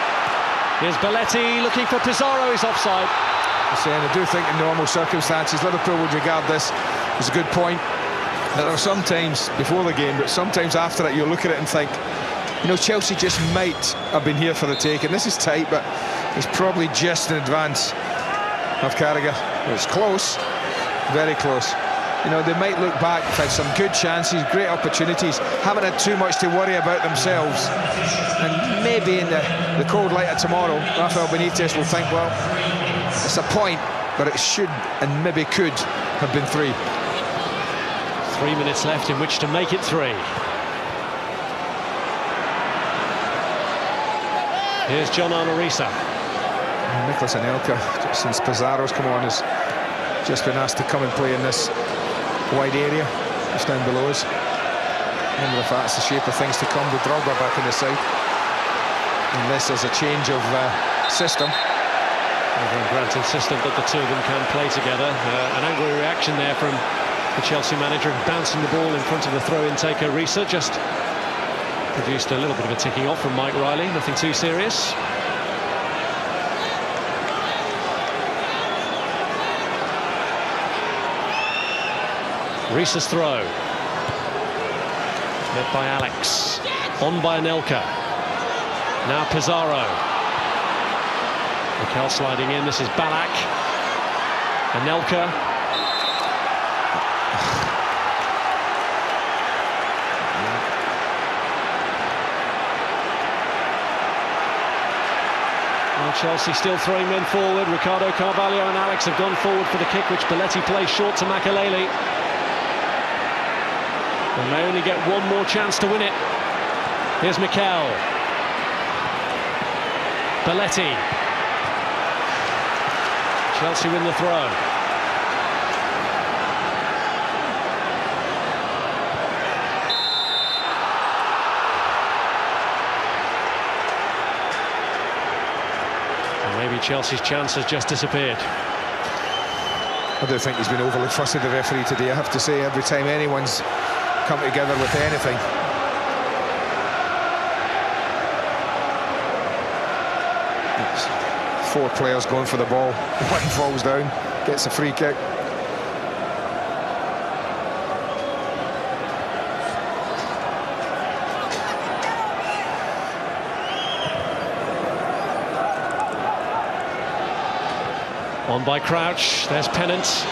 Here's Belletti looking for Pizarro, he's offside. I'm saying, I do think in normal circumstances Liverpool would regard this as a good point. There are sometimes before the game, but sometimes after it, you look at it and think, you know, Chelsea just might have been here for the taking. This is tight, but it's probably just in advance of Carragher. It's close, very close. You know, they might look back, they've had some good chances, great opportunities, haven't had too much to worry about themselves. And maybe in the cold light of tomorrow, Rafael Benitez will think, well, it's a point, but it should and maybe could have been 3. 3 minutes left in which to make it 3. Here's John Arnorisa. Nicolas Anelka, since Pizarro's come on, has just been asked to come and play in this wide area just down below us. Remember, if that's the shape of things to come, with Drogba back in the side. Unless there's a change of system. Granted system that the two of them can play together. An angry reaction there from the Chelsea manager, bouncing the ball in front of the throw-in taker. Reece just produced a little bit of a ticking off from Mike Riley, nothing too serious. Reece's throw. Met by Alex. On by Anelka. Now Pizarro. Mikel sliding in, this is Ballack. Anelka. Well, Chelsea still throwing men forward. Ricardo Carvalho and Alex have gone forward for the kick, which Belletti plays short to Makelele. And they only get one more chance to win it. Here's Mikel. Belletti. Chelsea win the throw. And maybe Chelsea's chance has just disappeared. I don't think he's been overly fussy, the referee, today. I have to say, every time anyone's come together with anything, it's 4 players going for the ball. One falls down, gets a free kick. On by Crouch, there's Pennant.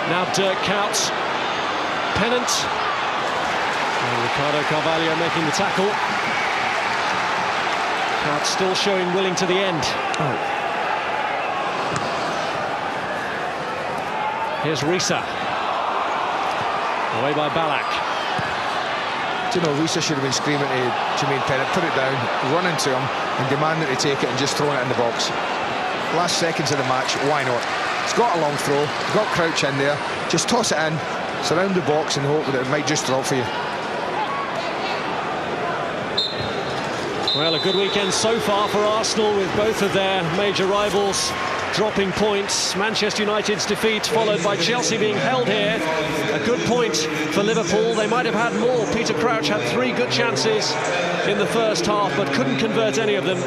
Now Dirk Kuyt. Pennant. And Ricardo Carvalho making the tackle. Kuyt still showing willing to the end. Here's Reece. Away by Ballack. Do you know, Reece should have been screaming to Jermaine Pennant, put it down, run into him and demand that he take it and just throwing it in the box. Last seconds of the match, why not? It's got a long throw, got Crouch in there, just toss it in, surround the box and hope that it might just drop for you. Well, a good weekend so far for Arsenal, with both of their major rivals dropping points. Manchester United's defeat followed by Chelsea being held here. A good point for Liverpool. They might have had more. Peter Crouch had 3 good chances in the first half but couldn't convert any of them,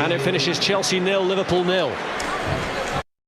and it finishes Chelsea 0, Liverpool 0.